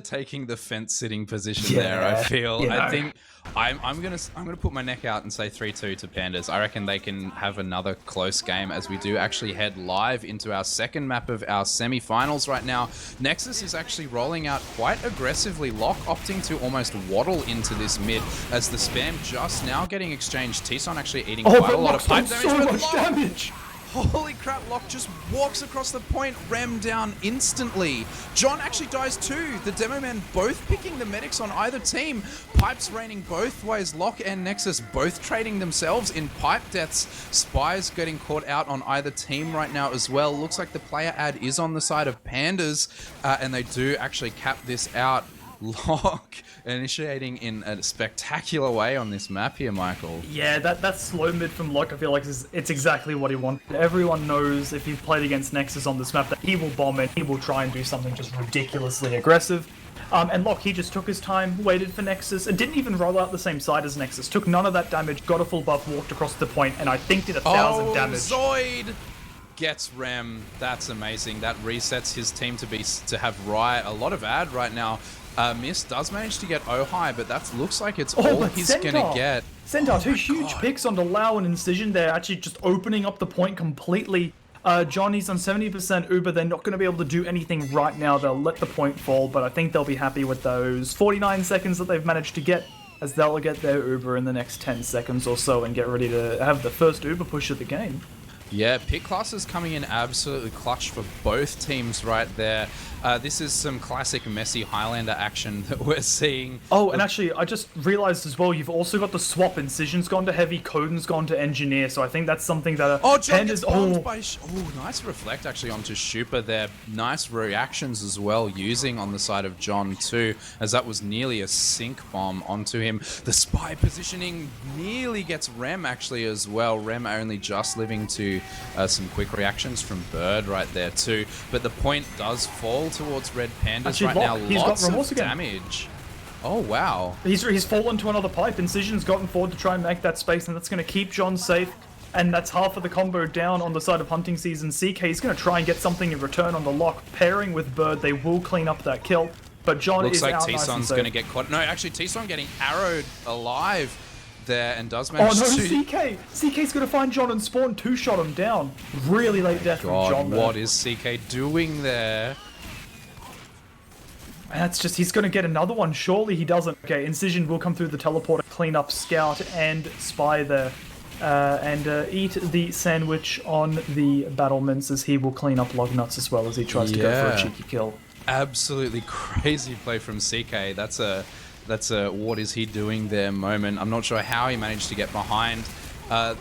taking the fence sitting position there, I feel. You know. I think I'm gonna put my neck out and say 3-2 to Pandas. I reckon they can have another close game as we do actually head live into our second map of our semi-finals right now. Nexus is actually rolling out quite aggressively. Locke opting to almost waddle into this mid as the spam just now getting exchanged. T-Son actually eating quite a lot of pipe damage. So much damage! Holy crap, Locke just walks across the point, Rem down instantly. John actually dies too. The demo man both picking the medics on either team. Pipes raining both ways. Locke and Nexus both trading themselves in pipe deaths. Spies getting caught out on either team right now as well. Looks like the player ad is on the side of Pandas, and they do actually cap this out. Locke initiating in a spectacular way on this map here, Michael. Yeah, that slow mid from Locke, I feel like it's exactly what he wanted. Everyone knows if you've played against Nexus on this map that he will bomb it, he will try and do something just ridiculously aggressive. And Locke, he just took his time, waited for Nexus, and didn't even roll out the same side as Nexus. Took none of that damage, got a full buff, walked across the point, and I think did 1,000 damage. Zoid gets Rem. That's amazing. That resets his team to have Riot a lot of ad right now. Mist does manage to get Ohai, but that looks like it's Oh, all but he's Centaur. gonna get. Centaur, Oh two my huge God. picks onto Lau and Incision there, actually just opening up the point completely. Johnny's on 70% Uber. They're not going to be able to do anything right now. They'll let the point fall, but I think they'll be happy with those 49 seconds that they've managed to get, as they'll get their Uber in the next 10 seconds or so and get ready to have the first Uber push of the game. Yeah, pick classes coming in absolutely clutch for both teams right there. This is some classic messy Highlander action that we're seeing. Oh, and actually, I just realized as well, you've also got the swap. Incision's gone to Heavy, Coden's gone to Engineer, so I think that's something that... John gets bombed by... nice reflect actually onto Shupa there. Nice reactions as well, using on the side of John too, as that was nearly a sync bomb onto him. The spy positioning nearly gets Rem actually as well. Rem only just living to some quick reactions from Bird right there too. But the point does fall towards Red Pandas Actually, right now. he's got Lots remorse of again. damage. Oh, wow. He's fallen to another pipe. Incision's gotten forward to try and make that space, and that's going to keep John safe. And that's half of the combo down on the side of Hunting Season. CK is going to try and get something in return on the lock. Pairing with Bird, they will clean up that kill. But John Looks is like out nice and T-Son's safe. going to get caught. No, actually, T-Son getting arrowed alive there and does manage Oh no, to... CK! CK's going to find John and spawn, two-shot him down. Really late death from John there. What is CK doing there? And that's just, he's going to get another one. Surely he doesn't. Okay, Incision will come through the teleporter, clean up Scout and Spy there. And eat the sandwich on the battlements, as he will clean up Lugnuts as well as he tries to go for a cheeky kill. Absolutely crazy play from CK. That's a what is he doing there moment. I'm not sure how he managed to get behind.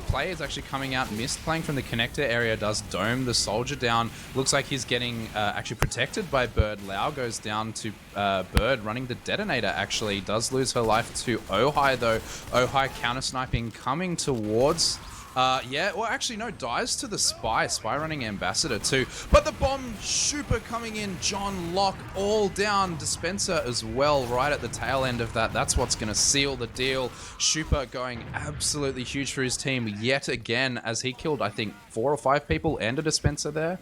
Play is actually coming out. Mist playing from the connector area does dome the soldier down. Looks like he's getting actually protected by Bird. Lau goes down to Bird running the detonator actually. Does lose her life to Ohai though. Ohai counter sniping coming towards... yeah, well actually no, dies to the Spy. Spy running Ambassador too. But the bomb, Shupa coming in, John Locke all down, Dispenser as well right at the tail end of that. That's what's going to seal the deal. Shupa going absolutely huge for his team yet again, as he killed I think 4 or 5 people and a Dispenser there.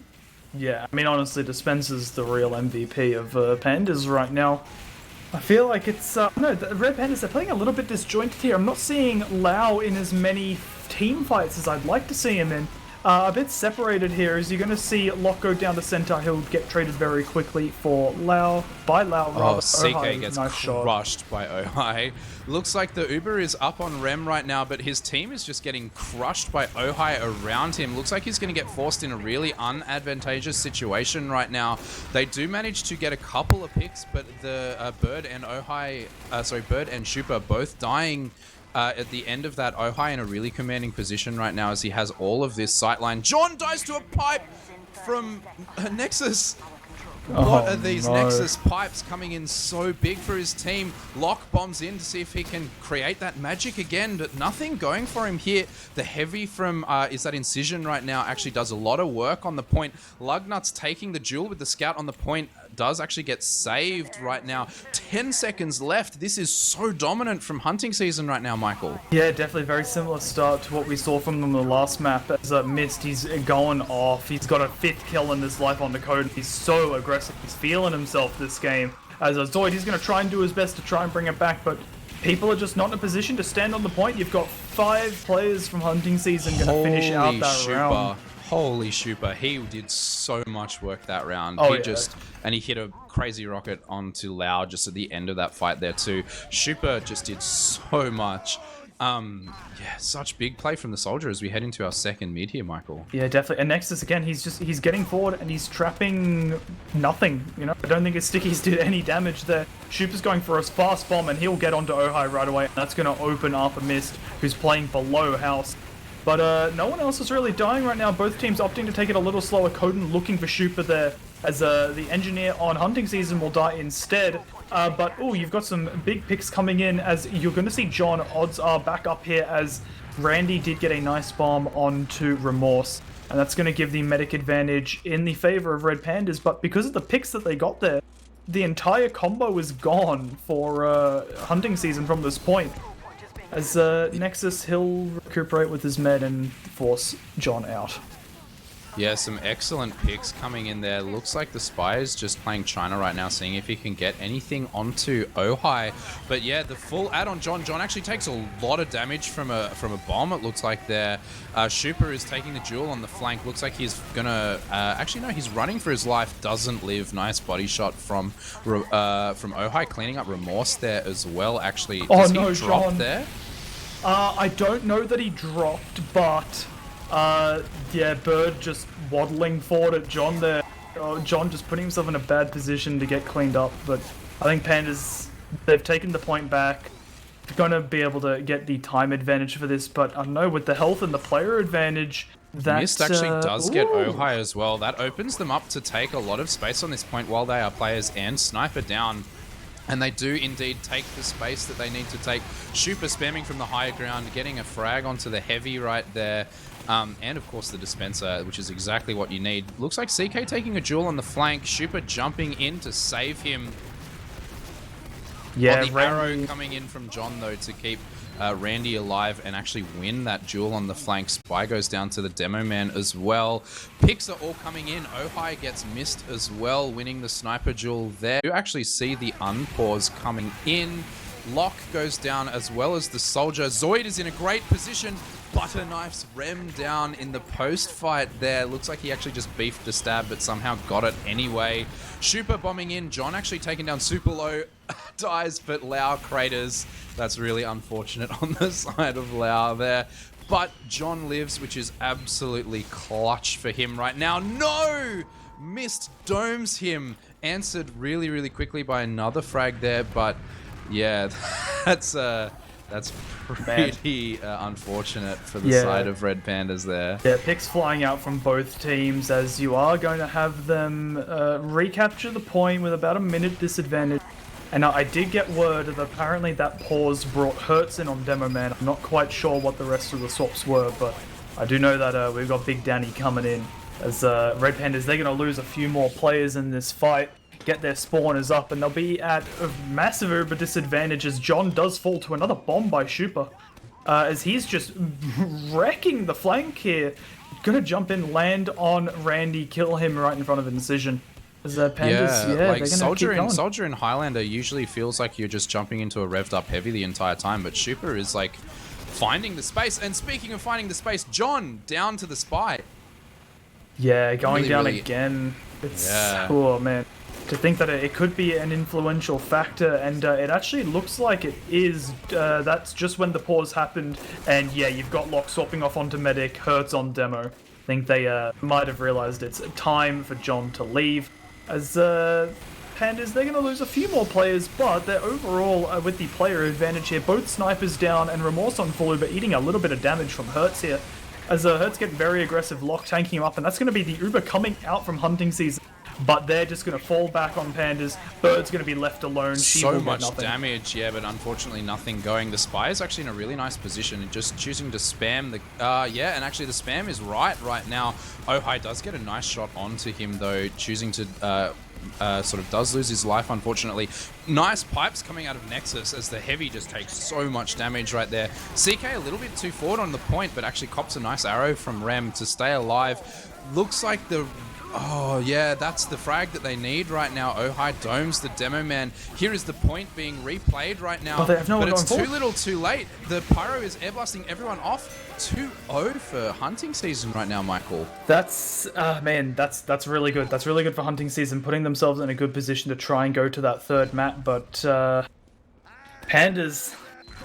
Yeah, I mean honestly, Dispenser's the real MVP of Pandas right now. I feel like it's... no, the Red Pandas, they're playing a little bit disjointed here. I'm not seeing Lau in as many team fights as I'd like to see him in. A bit separated here, as you're going to see Locke go down to center. He'll get traded very quickly for Lau, by Lau rather. Oh, CK gets nice shot. crushed by Ohai. Looks like the Uber is up on Rem right now, but his team is just getting crushed by Ohai around him. Looks like he's going to get forced in a really unadvantageous situation right now. They do manage to get a couple of picks, but the Bird and Bird and Shupa both dying at the end of that. Ohai in a really commanding position right now as he has all of this sightline. John dies to a pipe from Nexus. What are these Nexus pipes coming in so big for his team? Locke bombs in to see if he can create that magic again, but nothing going for him here. The heavy from, is that Incision right now, actually does a lot of work on the point. Lugnuts taking the duel with the Scout on the point does actually get saved right now. 10 seconds left. This is so dominant from Hunting Season right now, Michael. Yeah, definitely very similar start to what we saw from them in the last map. As Mist, he's going off. He's got a 5th kill in this life on the code. He's so aggressive. He's feeling himself this game. As a Zoid, he's going to try and do his best to try and bring it back, but people are just not in a position to stand on the point. You've got 5 players from Hunting Season going to finish out that round. Holy Shupa, he did so much work that round. And he hit a crazy rocket onto Lau just at the end of that fight there too. Shupa just did so much. Yeah, such big play from the soldier as we head into our second mid here, Michael. Yeah, definitely. And Nexus again, he's getting forward and he's trapping nothing. You know, I don't think his stickies did any damage there. Shupa's going for a fast bomb and he'll get onto Ohai right away. And that's going to open up a Mist who's playing below house. But no one else is really dying right now. Both teams opting to take it a little slower. Coden looking for Shupa there, as the Engineer on Hunting Season will die instead. But you've got some big picks coming in, as you're going to see John, odds are back up here, as Randy did get a nice bomb onto Remorse. And that's going to give the medic advantage in the favor of Red Pandas. But because of the picks that they got there, the entire combo is gone for Hunting Season from this point. As Nexus, he'll recuperate with his med and force John out. Yeah, some excellent picks coming in there. Looks like the Spy is just playing China right now, seeing if he can get anything onto Ojai. But yeah, the full add on John. John actually takes a lot of damage from a bomb, it looks like there. Schuper is taking the duel on the flank. Looks like he's gonna... actually, no, he's running for his life. Doesn't live. Nice body shot from Ojai, cleaning up Remorse there as well, actually. Does he drop John. there? I don't know that he dropped, but... yeah, Bird just waddling forward at John there. John just putting himself in a bad position to get cleaned up, but I think Pandas, they've taken the point back. They're going to be able to get the time advantage for this, but I don't know, with the health and the player advantage, that... Mist actually does get Ojai as well. That opens them up to take a lot of space on this point while they are players and Sniper down. And they do indeed take the space that they need to take. Schuper spamming from the higher ground, getting a frag onto the heavy right there. And of course the dispenser, which is exactly what you need. Looks like CK taking a duel on the flank. Schuper jumping in to save him. Yeah, the arrow coming in from John though to keep Randy alive and actually win that duel on the flank. Spy goes down to the demo man as well. Picks are all coming in. Ojai gets missed as well, winning the sniper duel there. You actually see the unpause coming in. Locke goes down as well as the soldier. Zoid is in a great position. Butter knifes Rem down in the post fight there. Looks like he actually just beefed the stab, but somehow got it anyway. Schuper bombing in. John actually taken down super low. Dies, but Lau craters. That's really unfortunate on the side of Lau there. But John lives, which is absolutely clutch for him right now. No! Mist domes him. Answered really, really quickly by another frag there, but yeah, that's pretty unfortunate for the side of Red Pandas there. Yeah, picks flying out from both teams as you are going to have them recapture the point with about a minute disadvantage. And I did get word that apparently that pause brought Hertz in on Demo Man. I'm not quite sure what the rest of the swaps were, but I do know that we've got Big Danny coming in. As Red Pandas, they're going to lose a few more players in this fight, get their spawners up, and they'll be at a massive uber disadvantage as John does fall to another bomb by Schuper. As he's just wrecking the flank here. Gonna jump in, land on Randy, kill him right in front of Incision. As Pandas, like Soldier in Highlander usually feels like you're just jumping into a revved up heavy the entire time, but Schuper is like finding the space. And speaking of finding the space, John down to the Spy. Yeah, going down again. It's oh man. To think that it could be an influential factor, and it actually looks like it is. That's just when the pause happened, and yeah, you've got Locke swapping off onto Medic, Hertz on demo. I think they might have realized it's time for John to leave. As Pandas, they're going to lose a few more players, but they're overall with the player advantage here. Both snipers down and Remorse on full uber, eating a little bit of damage from Hertz here. As Hertz getting very aggressive, Locke tanking him up, and that's going to be the Uber coming out from hunting season. But they're just going to fall back on Pandas. Bird's going to be left alone. So much damage, yeah, but unfortunately nothing going. The Spy is actually in a really nice position and just choosing to spam the... yeah, and actually the spam is right now. Ojai does get a nice shot onto him, though, choosing to... sort of does lose his life, unfortunately. Nice pipes coming out of Nexus as the heavy just takes so much damage right there. CK a little bit too forward on the point, but actually cops a nice arrow from Rem to stay alive. Looks like the... Oh, yeah, that's the frag that they need right now. Ojai domes the demo man. Here is the point being replayed right now, but it's too little too late. The Pyro is airblasting everyone off. 2-0 for hunting season right now, Michael. That's, man, that's really good. That's really good for hunting season, putting themselves in a good position to try and go to that third map, but Pandas...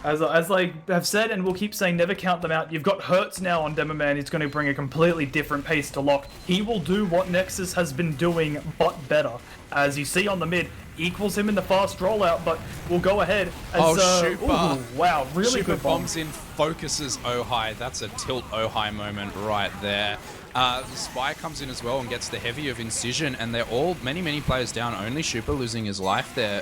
As I have said, and we'll keep saying, never count them out. You've got Hertz now on Demo Man. He's going to bring a completely different pace to Locke. He will do what Nexus has been doing, but better. As you see on the mid, equals him in the fast rollout, but we'll go ahead. As, Schuper. Ooh, wow, really good bombs in, focuses Ojai. That's a tilt Ojai moment right there. The Spy comes in as well and gets the heavy of Incision, and they're all many players down. Only Schuper losing his life there.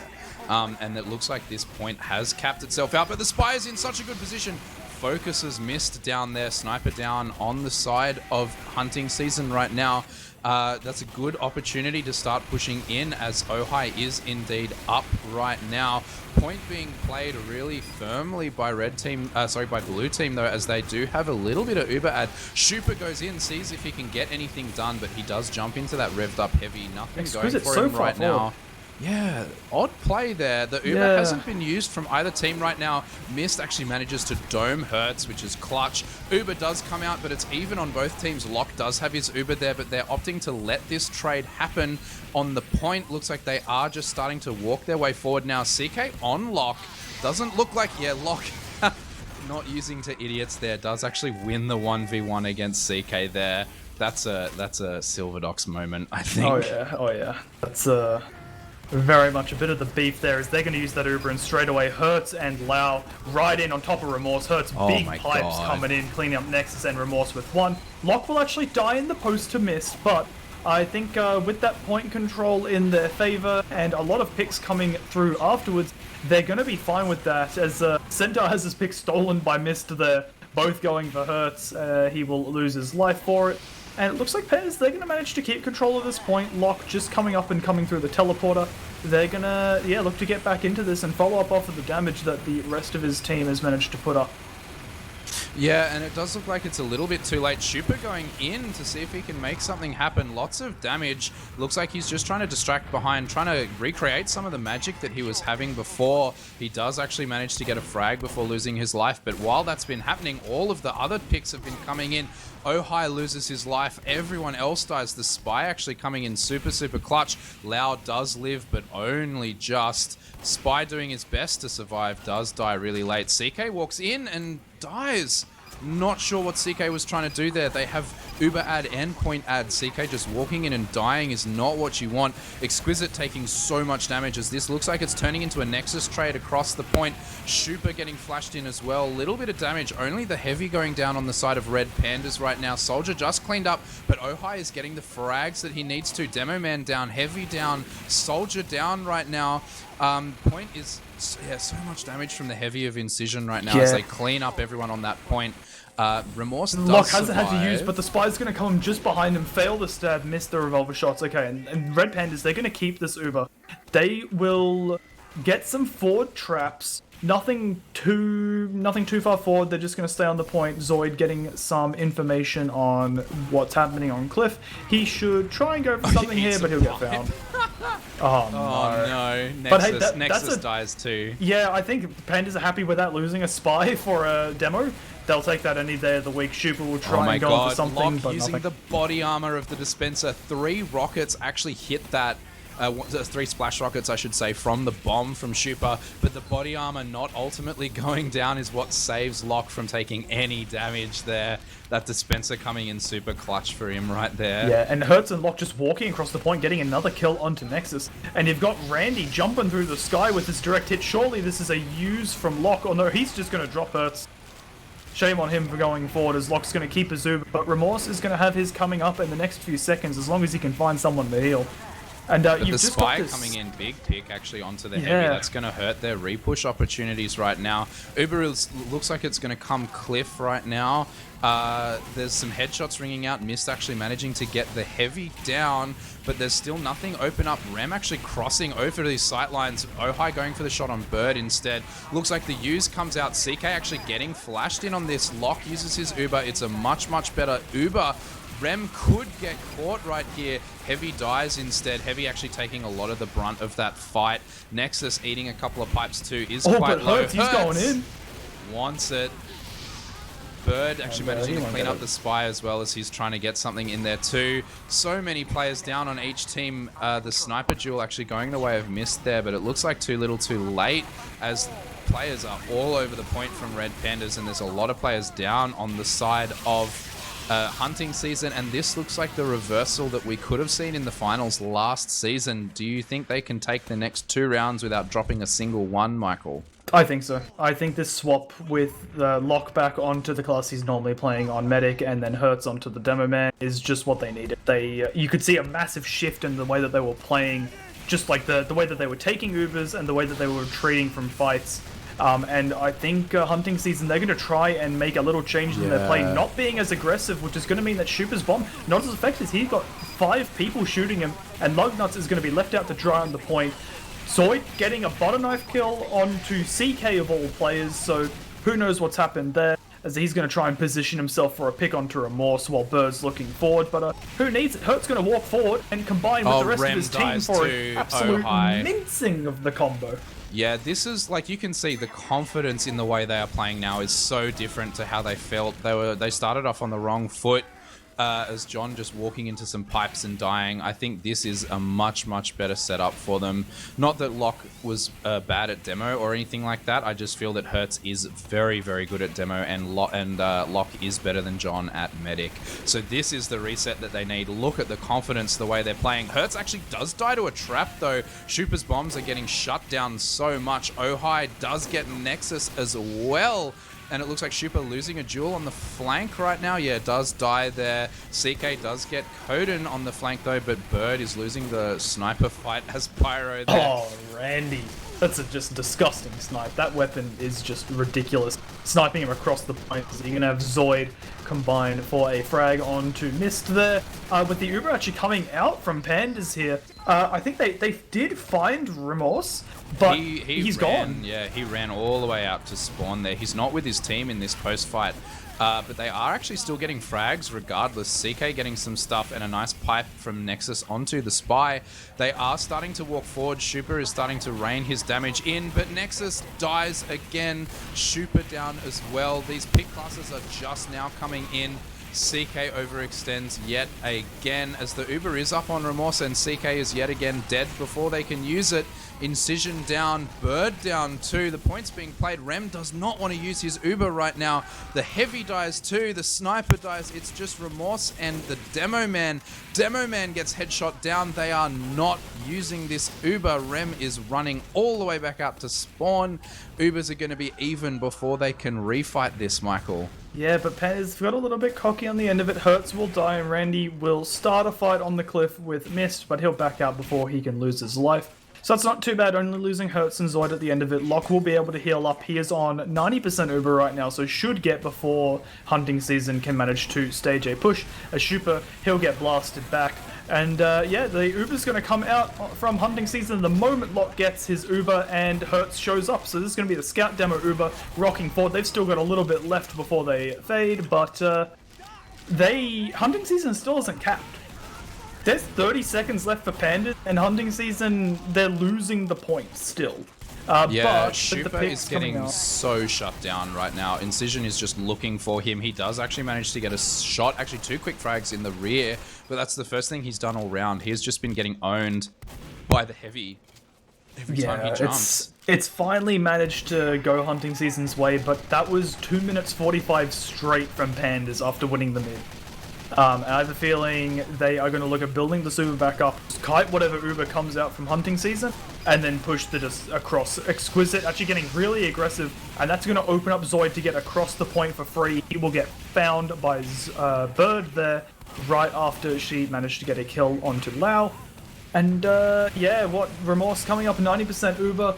And it looks like this point has capped itself out, but the Spy is in such a good position. Focus is missed down there. Sniper down on the side of hunting season right now. That's a good opportunity to start pushing in, as Ojai is indeed up right now. Point being played really firmly by by blue team though, as they do have a little bit of Uber ad. Schuper goes in, sees if he can get anything done, but he does jump into that revved up heavy. Nothing going for him right now. Yeah, odd play there. The Uber hasn't been used from either team right now. Mist actually manages to dome Hertz, which is clutch. Uber does come out, but it's even on both teams. Lock does have his Uber there, but they're opting to let this trade happen on the point. Looks like they are just starting to walk their way forward now. CK on Lock. Doesn't look like, Lock not using to idiots there. Does actually win the 1v1 against CK there. That's a Silverdox moment, I think. Oh yeah. That's very much a bit of the beef there, is they're going to use that Uber, and straight away Hertz and Lau right in on top of Remorse. Hertz big pipes coming in, cleaning up Nexus and Remorse with one. Lock will actually die in the post to miss, but I think with that point control in their favor and a lot of picks coming through afterwards, they're going to be fine with that, as Centaur has his pick stolen by Mist there, both going for Hertz. He will lose his life for it. And it looks like Pandas, they're going to manage to keep control of this point. Lock just coming up and coming through the teleporter. They're going to, look to get back into this and follow up off of the damage that the rest of his team has managed to put up. Yeah, and it does look like it's a little bit too late. Schuper going in to see if he can make something happen. Lots of damage. Looks like he's just trying to distract behind, trying to recreate some of the magic that he was having before. He does actually manage to get a frag before losing his life, but while that's been happening, all of the other picks have been coming in. Ojai loses his life. Everyone else dies. The Spy actually coming in super clutch. Lau does live, but only just. Spy doing his best to survive, does die really late. CK walks in and dies. Not sure what CK was trying to do there. They have Uber ad and point ad. CK just walking in and dying is not what you want. Exquisite taking so much damage, as this looks like it's turning into a Nexus trade across the point. Schuper getting flashed in as well. Little bit of damage. Only the heavy going down on the side of Red Pandas right now. Soldier just cleaned up, but Ojai is getting the frags that he needs to. Demo Man down, heavy down, Soldier down right now. Point is, so much damage from the heavy of Incision right now as they clean up everyone on that point. Remorse does Lock hasn't had to use, but the Spy's going to come just behind him, fail the stab, miss the revolver shots. Okay, and Red Pandas, they're going to keep this Uber. They will get some forward traps. Nothing too far forward. They're just going to stay on the point. Zoid getting some information on what's happening on Cliff. He should try and go for something here, but he'll get found. Oh no. Nexus, but hey, Nexus dies too. Yeah, I think Pandas are happy without losing a Spy for a demo. They'll take that any day of the week. Schuper will try and go for something, Lock but using nothing. the body armor of the dispenser. 3 rockets actually hit that. 3 splash rockets, I should say, from the bomb from Schuper, but the body armor not ultimately going down is what saves Lock from taking any damage there. That dispenser coming in super clutch for him right there. Yeah, and Hertz and Lock just walking across the point, getting another kill onto Nexus. And you've got Randy jumping through the sky with his direct hit. Surely this is a use from Lock. Oh no, he's just going to drop Hertz. Shame on him for going forward, as Lock's going to keep his Uber, but Remorse is going to have his coming up in the next few seconds, as long as he can find someone to heal. And but you've the just Spy got this coming in big pick actually onto the heavy. That's going to hurt their repush opportunities right now. Uber looks like it's going to come Cliff right now. There's some headshots ringing out. Mist actually managing to get the heavy down, but there's still nothing open up. Rem actually crossing over these sightlines. Ojai going for the shot on Bird instead. Looks like the use comes out. CK actually getting flashed in on this. Lock uses his Uber. It's a much better Uber. Rem could get caught right here. Heavy dies instead. Heavy actually taking a lot of the brunt of that fight. Nexus eating a couple of pipes too is quite low. Hertz, he's going in. Wants it. Bird actually managing to clean up the Spy as well, as he's trying to get something in there too. So many players down on each team. The sniper duel actually going the way of Mist there, but it looks like too little too late, as players are all over the point from Red Pandas, and there's a lot of players down on the side of hunting season, and this looks like the reversal that we could have seen in the finals last season. Do you think they can take the next 2 rounds without dropping a single one, Michael? I think so. I think this swap with the Lock back onto the class he's normally playing on Medic, and then Hertz onto the Demo Man is just what they needed. You could see a massive shift in the way that they were playing, just like the way that they were taking Ubers and the way that they were retreating from fights. And I think hunting season, they're going to try and make a little change in their play, not being as aggressive, which is going to mean that Shupa's bomb not as effective. He's got 5 people shooting him, and Lugnuts is going to be left out to dry on the point. Zoid getting a butter knife kill onto CK of all players, so who knows what's happened there, as he's going to try and position himself for a pick onto Remorse while Bird's looking forward. But who needs it? Hurt's going to walk forward and combine with the rest of his team for an absolute mincing of the combo. Yeah, this is, like, you can see the confidence in the way they are playing now is so different to how they felt. They started off on the wrong foot. As John just walking into some pipes and dying. I think this is a much, much better setup for them. Not that Locke was bad at demo or anything like that. I just feel that Hertz is very, very good at demo, and Locke is better than John at medic. So this is the reset that they need. Look at the confidence, the way they're playing. Hertz actually does die to a trap, though. Shupa's bombs are getting shut down so much. Ohai does get Nexus as well. And it looks like Shupa losing a duel on the flank right now. Yeah, does die there. CK does get Coden on the flank though, but Bird is losing the sniper fight as Pyro there. Oh, Randy. That's a just disgusting snipe. That weapon is just ridiculous. Sniping him across the point. So you're going to have Zoid combine for a frag onto Mist there. With the Uber actually coming out from Pandas here, I think they did find Remorse, but he's gone. Yeah, he ran all the way out to spawn there. He's not with his team in this post-fight. But they are actually still getting frags regardless. CK getting some stuff and a nice pipe from Nexus onto the Spy. They are starting to walk forward. Shupa is starting to rain his damage in, but Nexus dies again. Shupa down as well. These pick classes are just now coming in. CK overextends yet again as the Uber is up on Remorse, and CK is yet again dead before they can use it. Incision down, Bird down too. The point's being played. Rem does not want to use his Uber right now. The Heavy dies too. The Sniper dies. It's just Remorse and the Demo Man. Demo Man gets headshot down. They are not using this Uber. Rem is running all the way back out to spawn. Ubers are going to be even before they can refight this, Michael. Yeah, but Pandas got a little bit cocky on the end of it. Hertz will die and Randy will start a fight on the cliff with Mist, but he'll back out before he can lose his life. So it's not too bad, only losing Hertz and Zoid at the end of it. Locke will be able to heal up. He is on 90% Uber right now, so should get before hunting season can manage to stage a push. As Shupa, he'll get blasted back. And yeah, the Uber's going to come out from hunting season the moment Locke gets his Uber and Hertz shows up. So this is going to be the scout demo Uber rocking forward. They've still got a little bit left before they fade, but hunting season still isn't capped. There's 30 seconds left for Pandas, and hunting season, they're losing the point still. Yeah, but Shupa is getting so shut down right now. Incision is just looking for him. He does actually manage to get a shot, actually 2 quick frags in the rear, but that's the first thing he's done all round. He has just been getting owned by the Heavy every time he jumps. It's finally managed to go hunting season's way, but that was 2 minutes 45 straight from Pandas after winning the mid. And I have a feeling they are going to look at building the Uber back up, kite whatever Uber comes out from hunting season, and then push the across. Exquisite, actually getting really aggressive, and that's going to open up Zoid to get across the point for free. He will get found by Bird there, right after she managed to get a kill onto Lau. And yeah, Remorse coming up 90% Uber.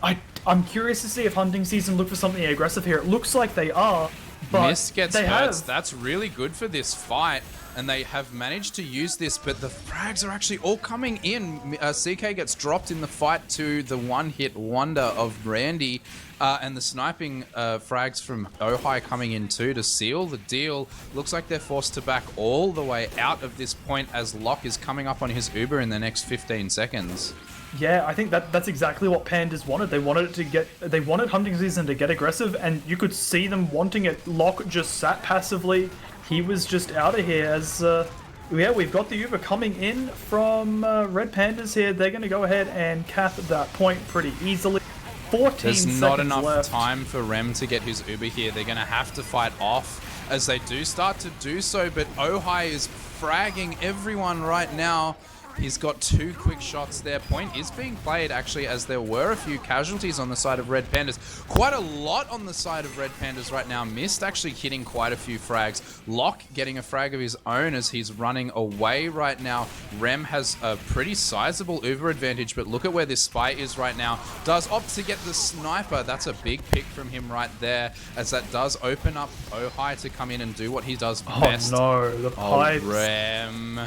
I'm curious to see if hunting season look for something aggressive here. It looks like they are. But Mist gets hurt. That's really good for this fight, and they have managed to use this, but the frags are actually all coming in. CK gets dropped in the fight to the one-hit wonder of Randy, and the sniping frags from Ohai coming in too to seal the deal. Looks like they're forced to back all the way out of this point as Locke is coming up on his Uber in the next 15 seconds. Yeah, I think that's exactly what Pandas wanted. They wanted hunting season to get aggressive, and you could see them wanting it. Locke just sat passively. He was just out of here as yeah, we've got the Uber coming in from Red Pandas here. They're going to go ahead and cap that point pretty easily. 14 There's seconds not enough left. time for Rem to get his Uber here. They're going to have to fight off as they do start to do so, but Ohai is fragging everyone right now. He's got 2 quick shots there. Point is being played, actually, as there were a few casualties on the side of Red Pandas. Quite a lot on the side of Red Pandas right now. Mist actually hitting quite a few frags. Locke getting a frag of his own as he's running away right now. Rem has a pretty sizable Uber advantage, but look at where this Spy is right now. Does opt to get the sniper. That's a big pick from him right there, as that does open up Ohai to come in and do what he does best. Oh no, the pipes. Oh, Rem.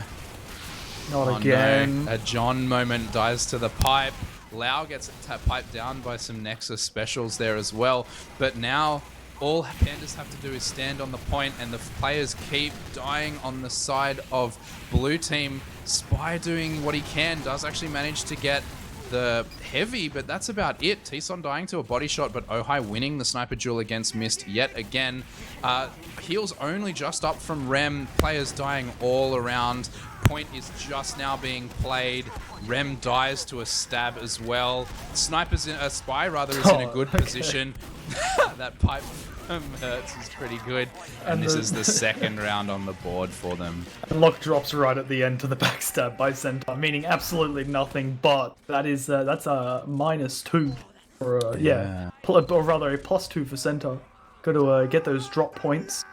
Not again. No. A John moment dies to the pipe. Lau gets piped down by some Nexus specials there as well. But now all Pandas have to do is stand on the point, and the players keep dying on the side of blue team. Spy doing what he can, does actually manage to get the heavy, but that's about it. T-Son dying to a body shot, but Ohai winning the sniper duel against Mist yet again. Heals only just up from Rem. Players dying all around. Point is just now being played. Rem dies to a stab as well. Sniper's in a Spy rather is in a good position. That pipe from Hertz is pretty good, and this is the second round on the board for them. Lock drops right at the end to the backstab by Centaur, meaning absolutely nothing. But that is that's a -2 or or rather a +2 for Centaur. Got to get those drop points.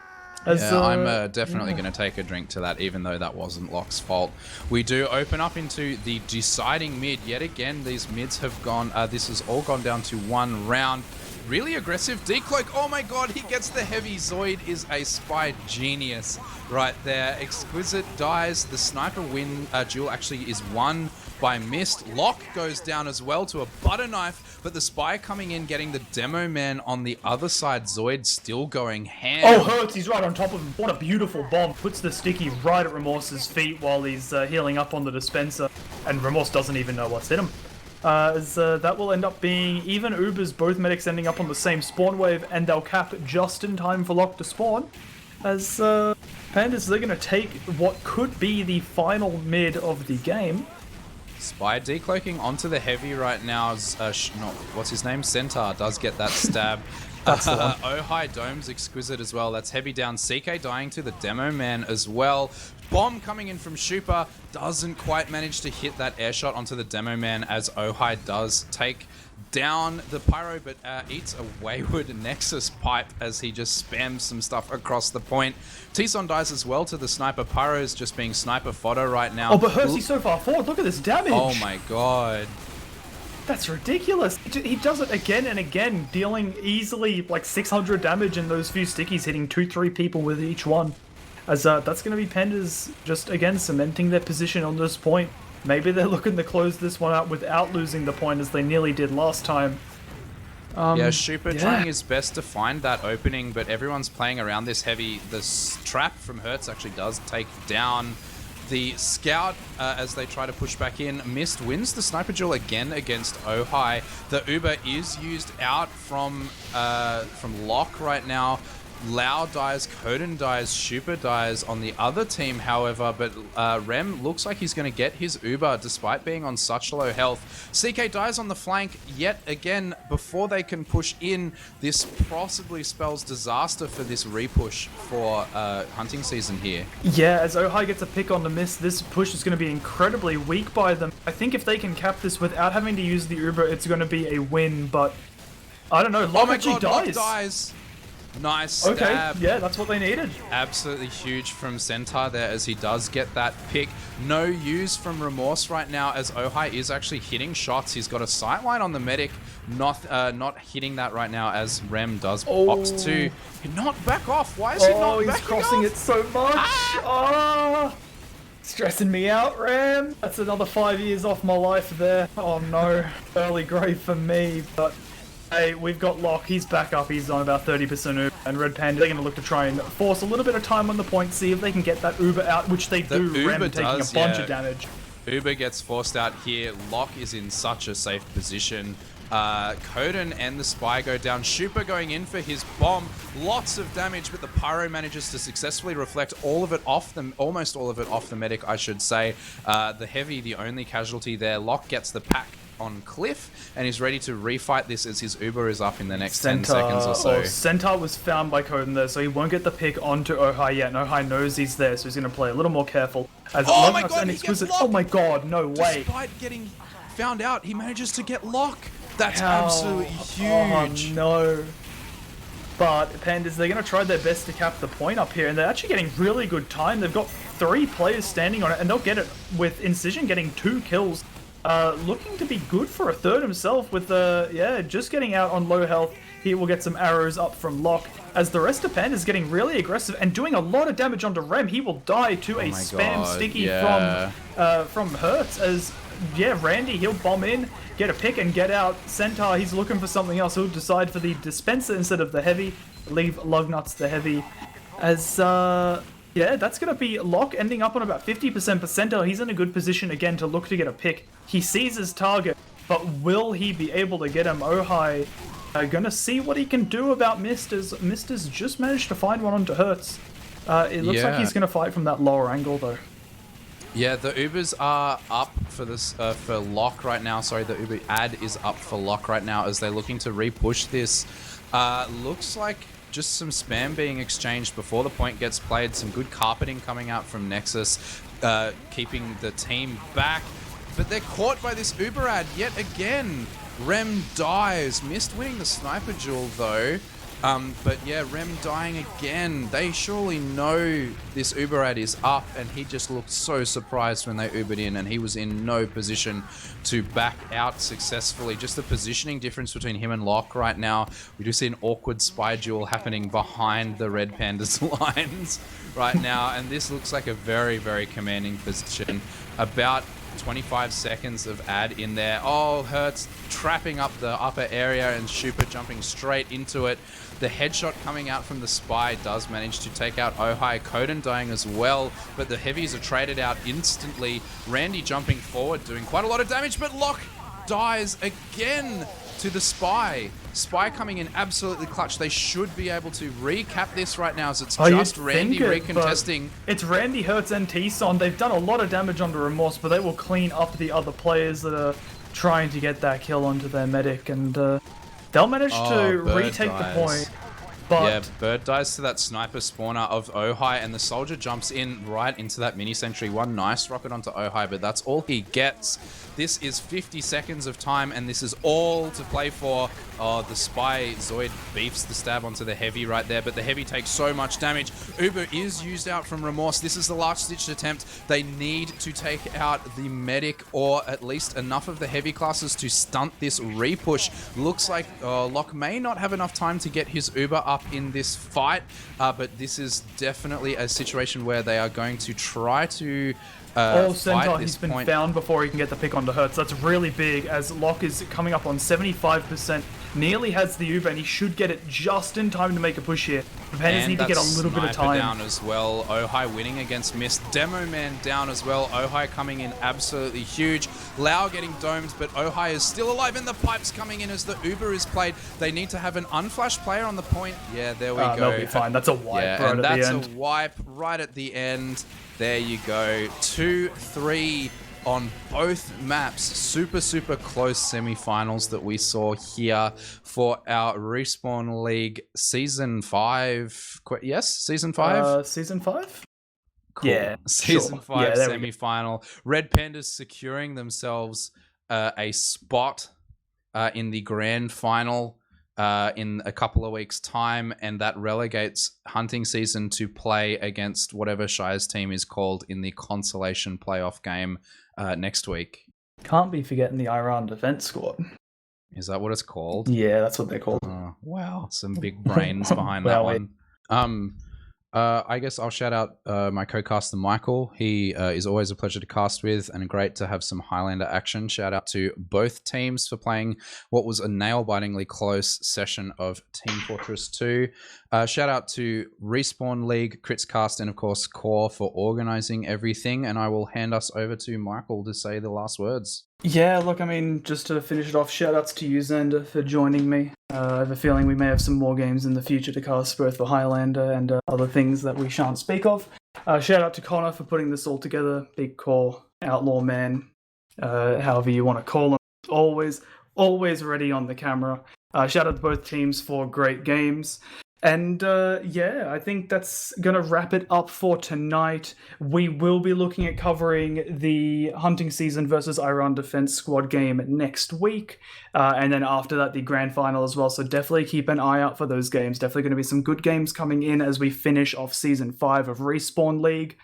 I'm definitely going to take a drink to that, even though that wasn't Locke's fault. We do open up into the deciding mid. Yet again, these mids have gone, this has all gone down to 1 round. Really aggressive decloak. Oh my god, he gets the heavy. Zoid is a Spy genius right there. Exquisite dies. The sniper duel actually is won by Mist. Locke goes down as well to a butter knife, but the Spy coming in, getting the demo man on the other side. Zoid still going ham. Oh, Hertz, he's right on top of him. What a beautiful bomb. Puts the sticky right at Remorse's feet while he's healing up on the dispenser, and Remorse doesn't even know what's hit him. That will end up being even Ubers, both medics ending up on the same spawn wave, and they'll cap just in time for Locke to spawn. As Pandas, they're going to take what could be the final mid of the game. Spy decloaking onto the heavy right now. What's his name? Centaur does get that stab. Ohai Dome's exquisite as well. That's heavy down. CK dying to the demo man as well. Bomb coming in from Shupa. Doesn't quite manage to hit that air shot onto the demo man, as Ohai does take down the pyro, but eats a wayward Nexus pipe as he just spams some stuff across the point. T-Son dies as well to the sniper. Pyro is just being sniper fodder right now. Oh, but Hersey's so far forward. Look at this damage. Oh my god. That's ridiculous. He does it again and again, dealing easily like 600 damage in those few stickies, hitting 2-3 people with each one. As that's going to be Pandas just again cementing their position on this point. Maybe they're looking to close this one out without losing the point, as they nearly did last time. Shupa trying his best to find that opening, but everyone's playing around this heavy. The trap from Hertz actually does take down the Scout as they try to push back in. Mist wins the sniper duel again against Ohai. The Uber is used out from Locke right now. Lau dies, Koden dies, Shupa dies on the other team, however, but Rem looks like he's going to get his Uber despite being on such low health. CK dies on the flank yet again before they can push in. This possibly spells disaster for this repush for hunting season here. Yeah, as Ohai gets a pick on the miss, this push is going to be incredibly weak by them. I think if they can cap this without having to use the Uber, it's going to be a win, but I don't know. Locke actually dies. Locke dies. Nice stab. Okay, yeah, that's what they needed. Absolutely huge from Centaur there as he does get that pick. No use from Remorse right now as Ohai is actually hitting shots. He's got a sightline on the medic, not hitting that right now as Rem does opt to not back off. Why is he not backing off? He's crossing it so much. Stressing me out, Rem. That's another 5 years off my life there. Oh no, early grave for me, but hey, we've got Locke, he's back up, he's on about 30% Uber, and Red Panda, they're going to look to try and force a little bit of time on the point, see if they can get that Uber out, which they do, Rem taking a bunch of damage. Uber gets forced out here, Locke is in such a safe position. Koden and the Spy go down, Shupa going in for his bomb, lots of damage, but the Pyro manages to successfully reflect all of it off them, almost all of it off the medic, I should say. The Heavy, the only casualty there. Locke gets the pack on Cliff, and he's ready to refight this as his Uber is up in the next 10 seconds or so. Centaur was found by Coden there, so he won't get the pick onto Ohai yet, and Ohai knows he's there, so he's going to play a little more careful. As oh my god, oh my god, no way. Despite getting found out, he manages to get lock. That's absolutely huge. Oh no. But Pandas, they're going to try their best to cap the point up here, and they're actually getting really good time. They've got 3 players standing on it, and they'll get it with Incision getting 2 kills. Looking to be good for a third himself with, just getting out on low health. He will get some arrows up from Lock, as the rest of Pandas getting really aggressive and doing a lot of damage onto Rem. He will die to a spam sticky from Hertz, as Randy, he'll bomb in, get a pick and get out. Centaur, he's looking for something else. He'll decide for the dispenser instead of the heavy, leave Lugnuts the heavy, as that's going to be Lock ending up on about 50% Centaur. He's in a good position again to look to get a pick. He sees his target, but will he be able to get him? Ohai gonna see what he can do about Misters. Misters just managed to find one onto Hertz. It looks like he's gonna fight from that lower angle though. Yeah, the Ubers are up for this for Lock right now. Sorry, the Uber ad is up for Lock right now as they're looking to re-push this. Looks like just some spam being exchanged before the point gets played. Some good carpeting coming out from Nexus, keeping the team back. But they're caught by this Uber ad yet again. Rem dies. Missed winning the sniper duel though. But yeah, Rem dying again. They surely know this Uber ad is up, and he just looked so surprised when they Ubered in, and he was in no position to back out successfully. Just the positioning difference between him and Lock right now. We do see an awkward spy duel happening behind the Red Pandas lines right now, and this looks like a very, very commanding position. About 25 seconds of ad in there. Oh, Hertz trapping up the upper area and Super jumping straight into it. The headshot coming out from the spy does manage to take out Ohai. Coden dying as well, but the heavies are traded out instantly. Randy jumping forward, doing quite a lot of damage, but Lock dies again to the spy. Spy coming in absolutely clutch. They should be able to recap this right now as it's just Randy recontesting. It's Randy, Hertz, and T-Son. They've done a lot of damage onto Remorse, but they will clean up the other players that are trying to get that kill onto their medic, and they'll manage to retake the point. But yeah, Bird dies to that sniper spawner of Ohai, and the soldier jumps in right into that mini sentry. One nice rocket onto Ohai, but that's all he gets. This is 50 seconds of time, and this is all to play for. Oh, the spy Zoid beefs the stab onto the heavy right there, but the heavy takes so much damage. Uber is used out from Remorse. This is the last-ditched attempt. They need to take out the medic, or at least enough of the heavy classes to stunt this repush. Looks like Locke may not have enough time to get his Uber up in this fight, but this is definitely a situation where they are going to try to Centaur, he's been found before he can get the pick onto Hertz. That's really big, as Locke is coming up on 75%. Nearly has the Uber, and he should get it just in time to make a push here. The Pandas need to get a little bit of time. Down as well. Ohai winning against Mist. Demo Man down as well. Ohai coming in absolutely huge. Lau getting domed, but Ohai is still alive, and the pipes coming in as the Uber is played. They need to have an unflashed player on the point. Yeah, there we go. They'll be fine. That's a wipe right at the end. That's a wipe right at the end. There you go. 2-3 on both maps. Super, super close semifinals that we saw here for our Respawn League Season 5. Yes? Season 5? Season 5? Cool. Yeah, Season 5 yeah, semifinal. Red Pandas securing themselves a spot in the grand final in a couple of weeks' time, and that relegates hunting season to play against whatever Shire's team is called in the consolation playoff game next week. Can't be forgetting the Iran Defense Squad. Is that what it's called? Yeah, that's what they're called. Oh, wow, some big brains behind that one. I guess I'll shout out my co-caster Michael. He is always a pleasure to cast with, and great to have some Highlander action. Shout out to both teams for playing what was a nail-bitingly close session of Team Fortress 2. Shout out to Respawn League, Critscast, and of course Core for organizing everything. And I will hand us over to Michael to say the last words. Yeah, look, I mean, just to finish it off, shout-outs to you, Xander, for joining me. I have a feeling we may have some more games in the future to cast, both for Highlander and other things that we shan't speak of. Shout-out to Connor for putting this all together, big core, outlaw man, however you want to call him. always ready on the camera. Shout out to both teams for great games. And yeah, I think that's going to wrap it up for tonight. We will be looking at covering the hunting season versus Iran Defense Squad game next week. And then after that, the grand final as well. So definitely keep an eye out for those games. Definitely going to be some good games coming in as we finish off Season 5 of Respawn League.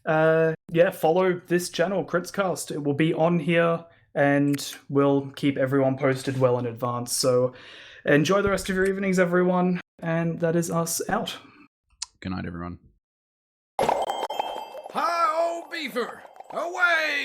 Yeah, follow this channel, Critscast. It will be on here, and we'll keep everyone posted well in advance. So enjoy the rest of your evenings, everyone. And that is us out. Good night, everyone. Hi, old beaver! Away!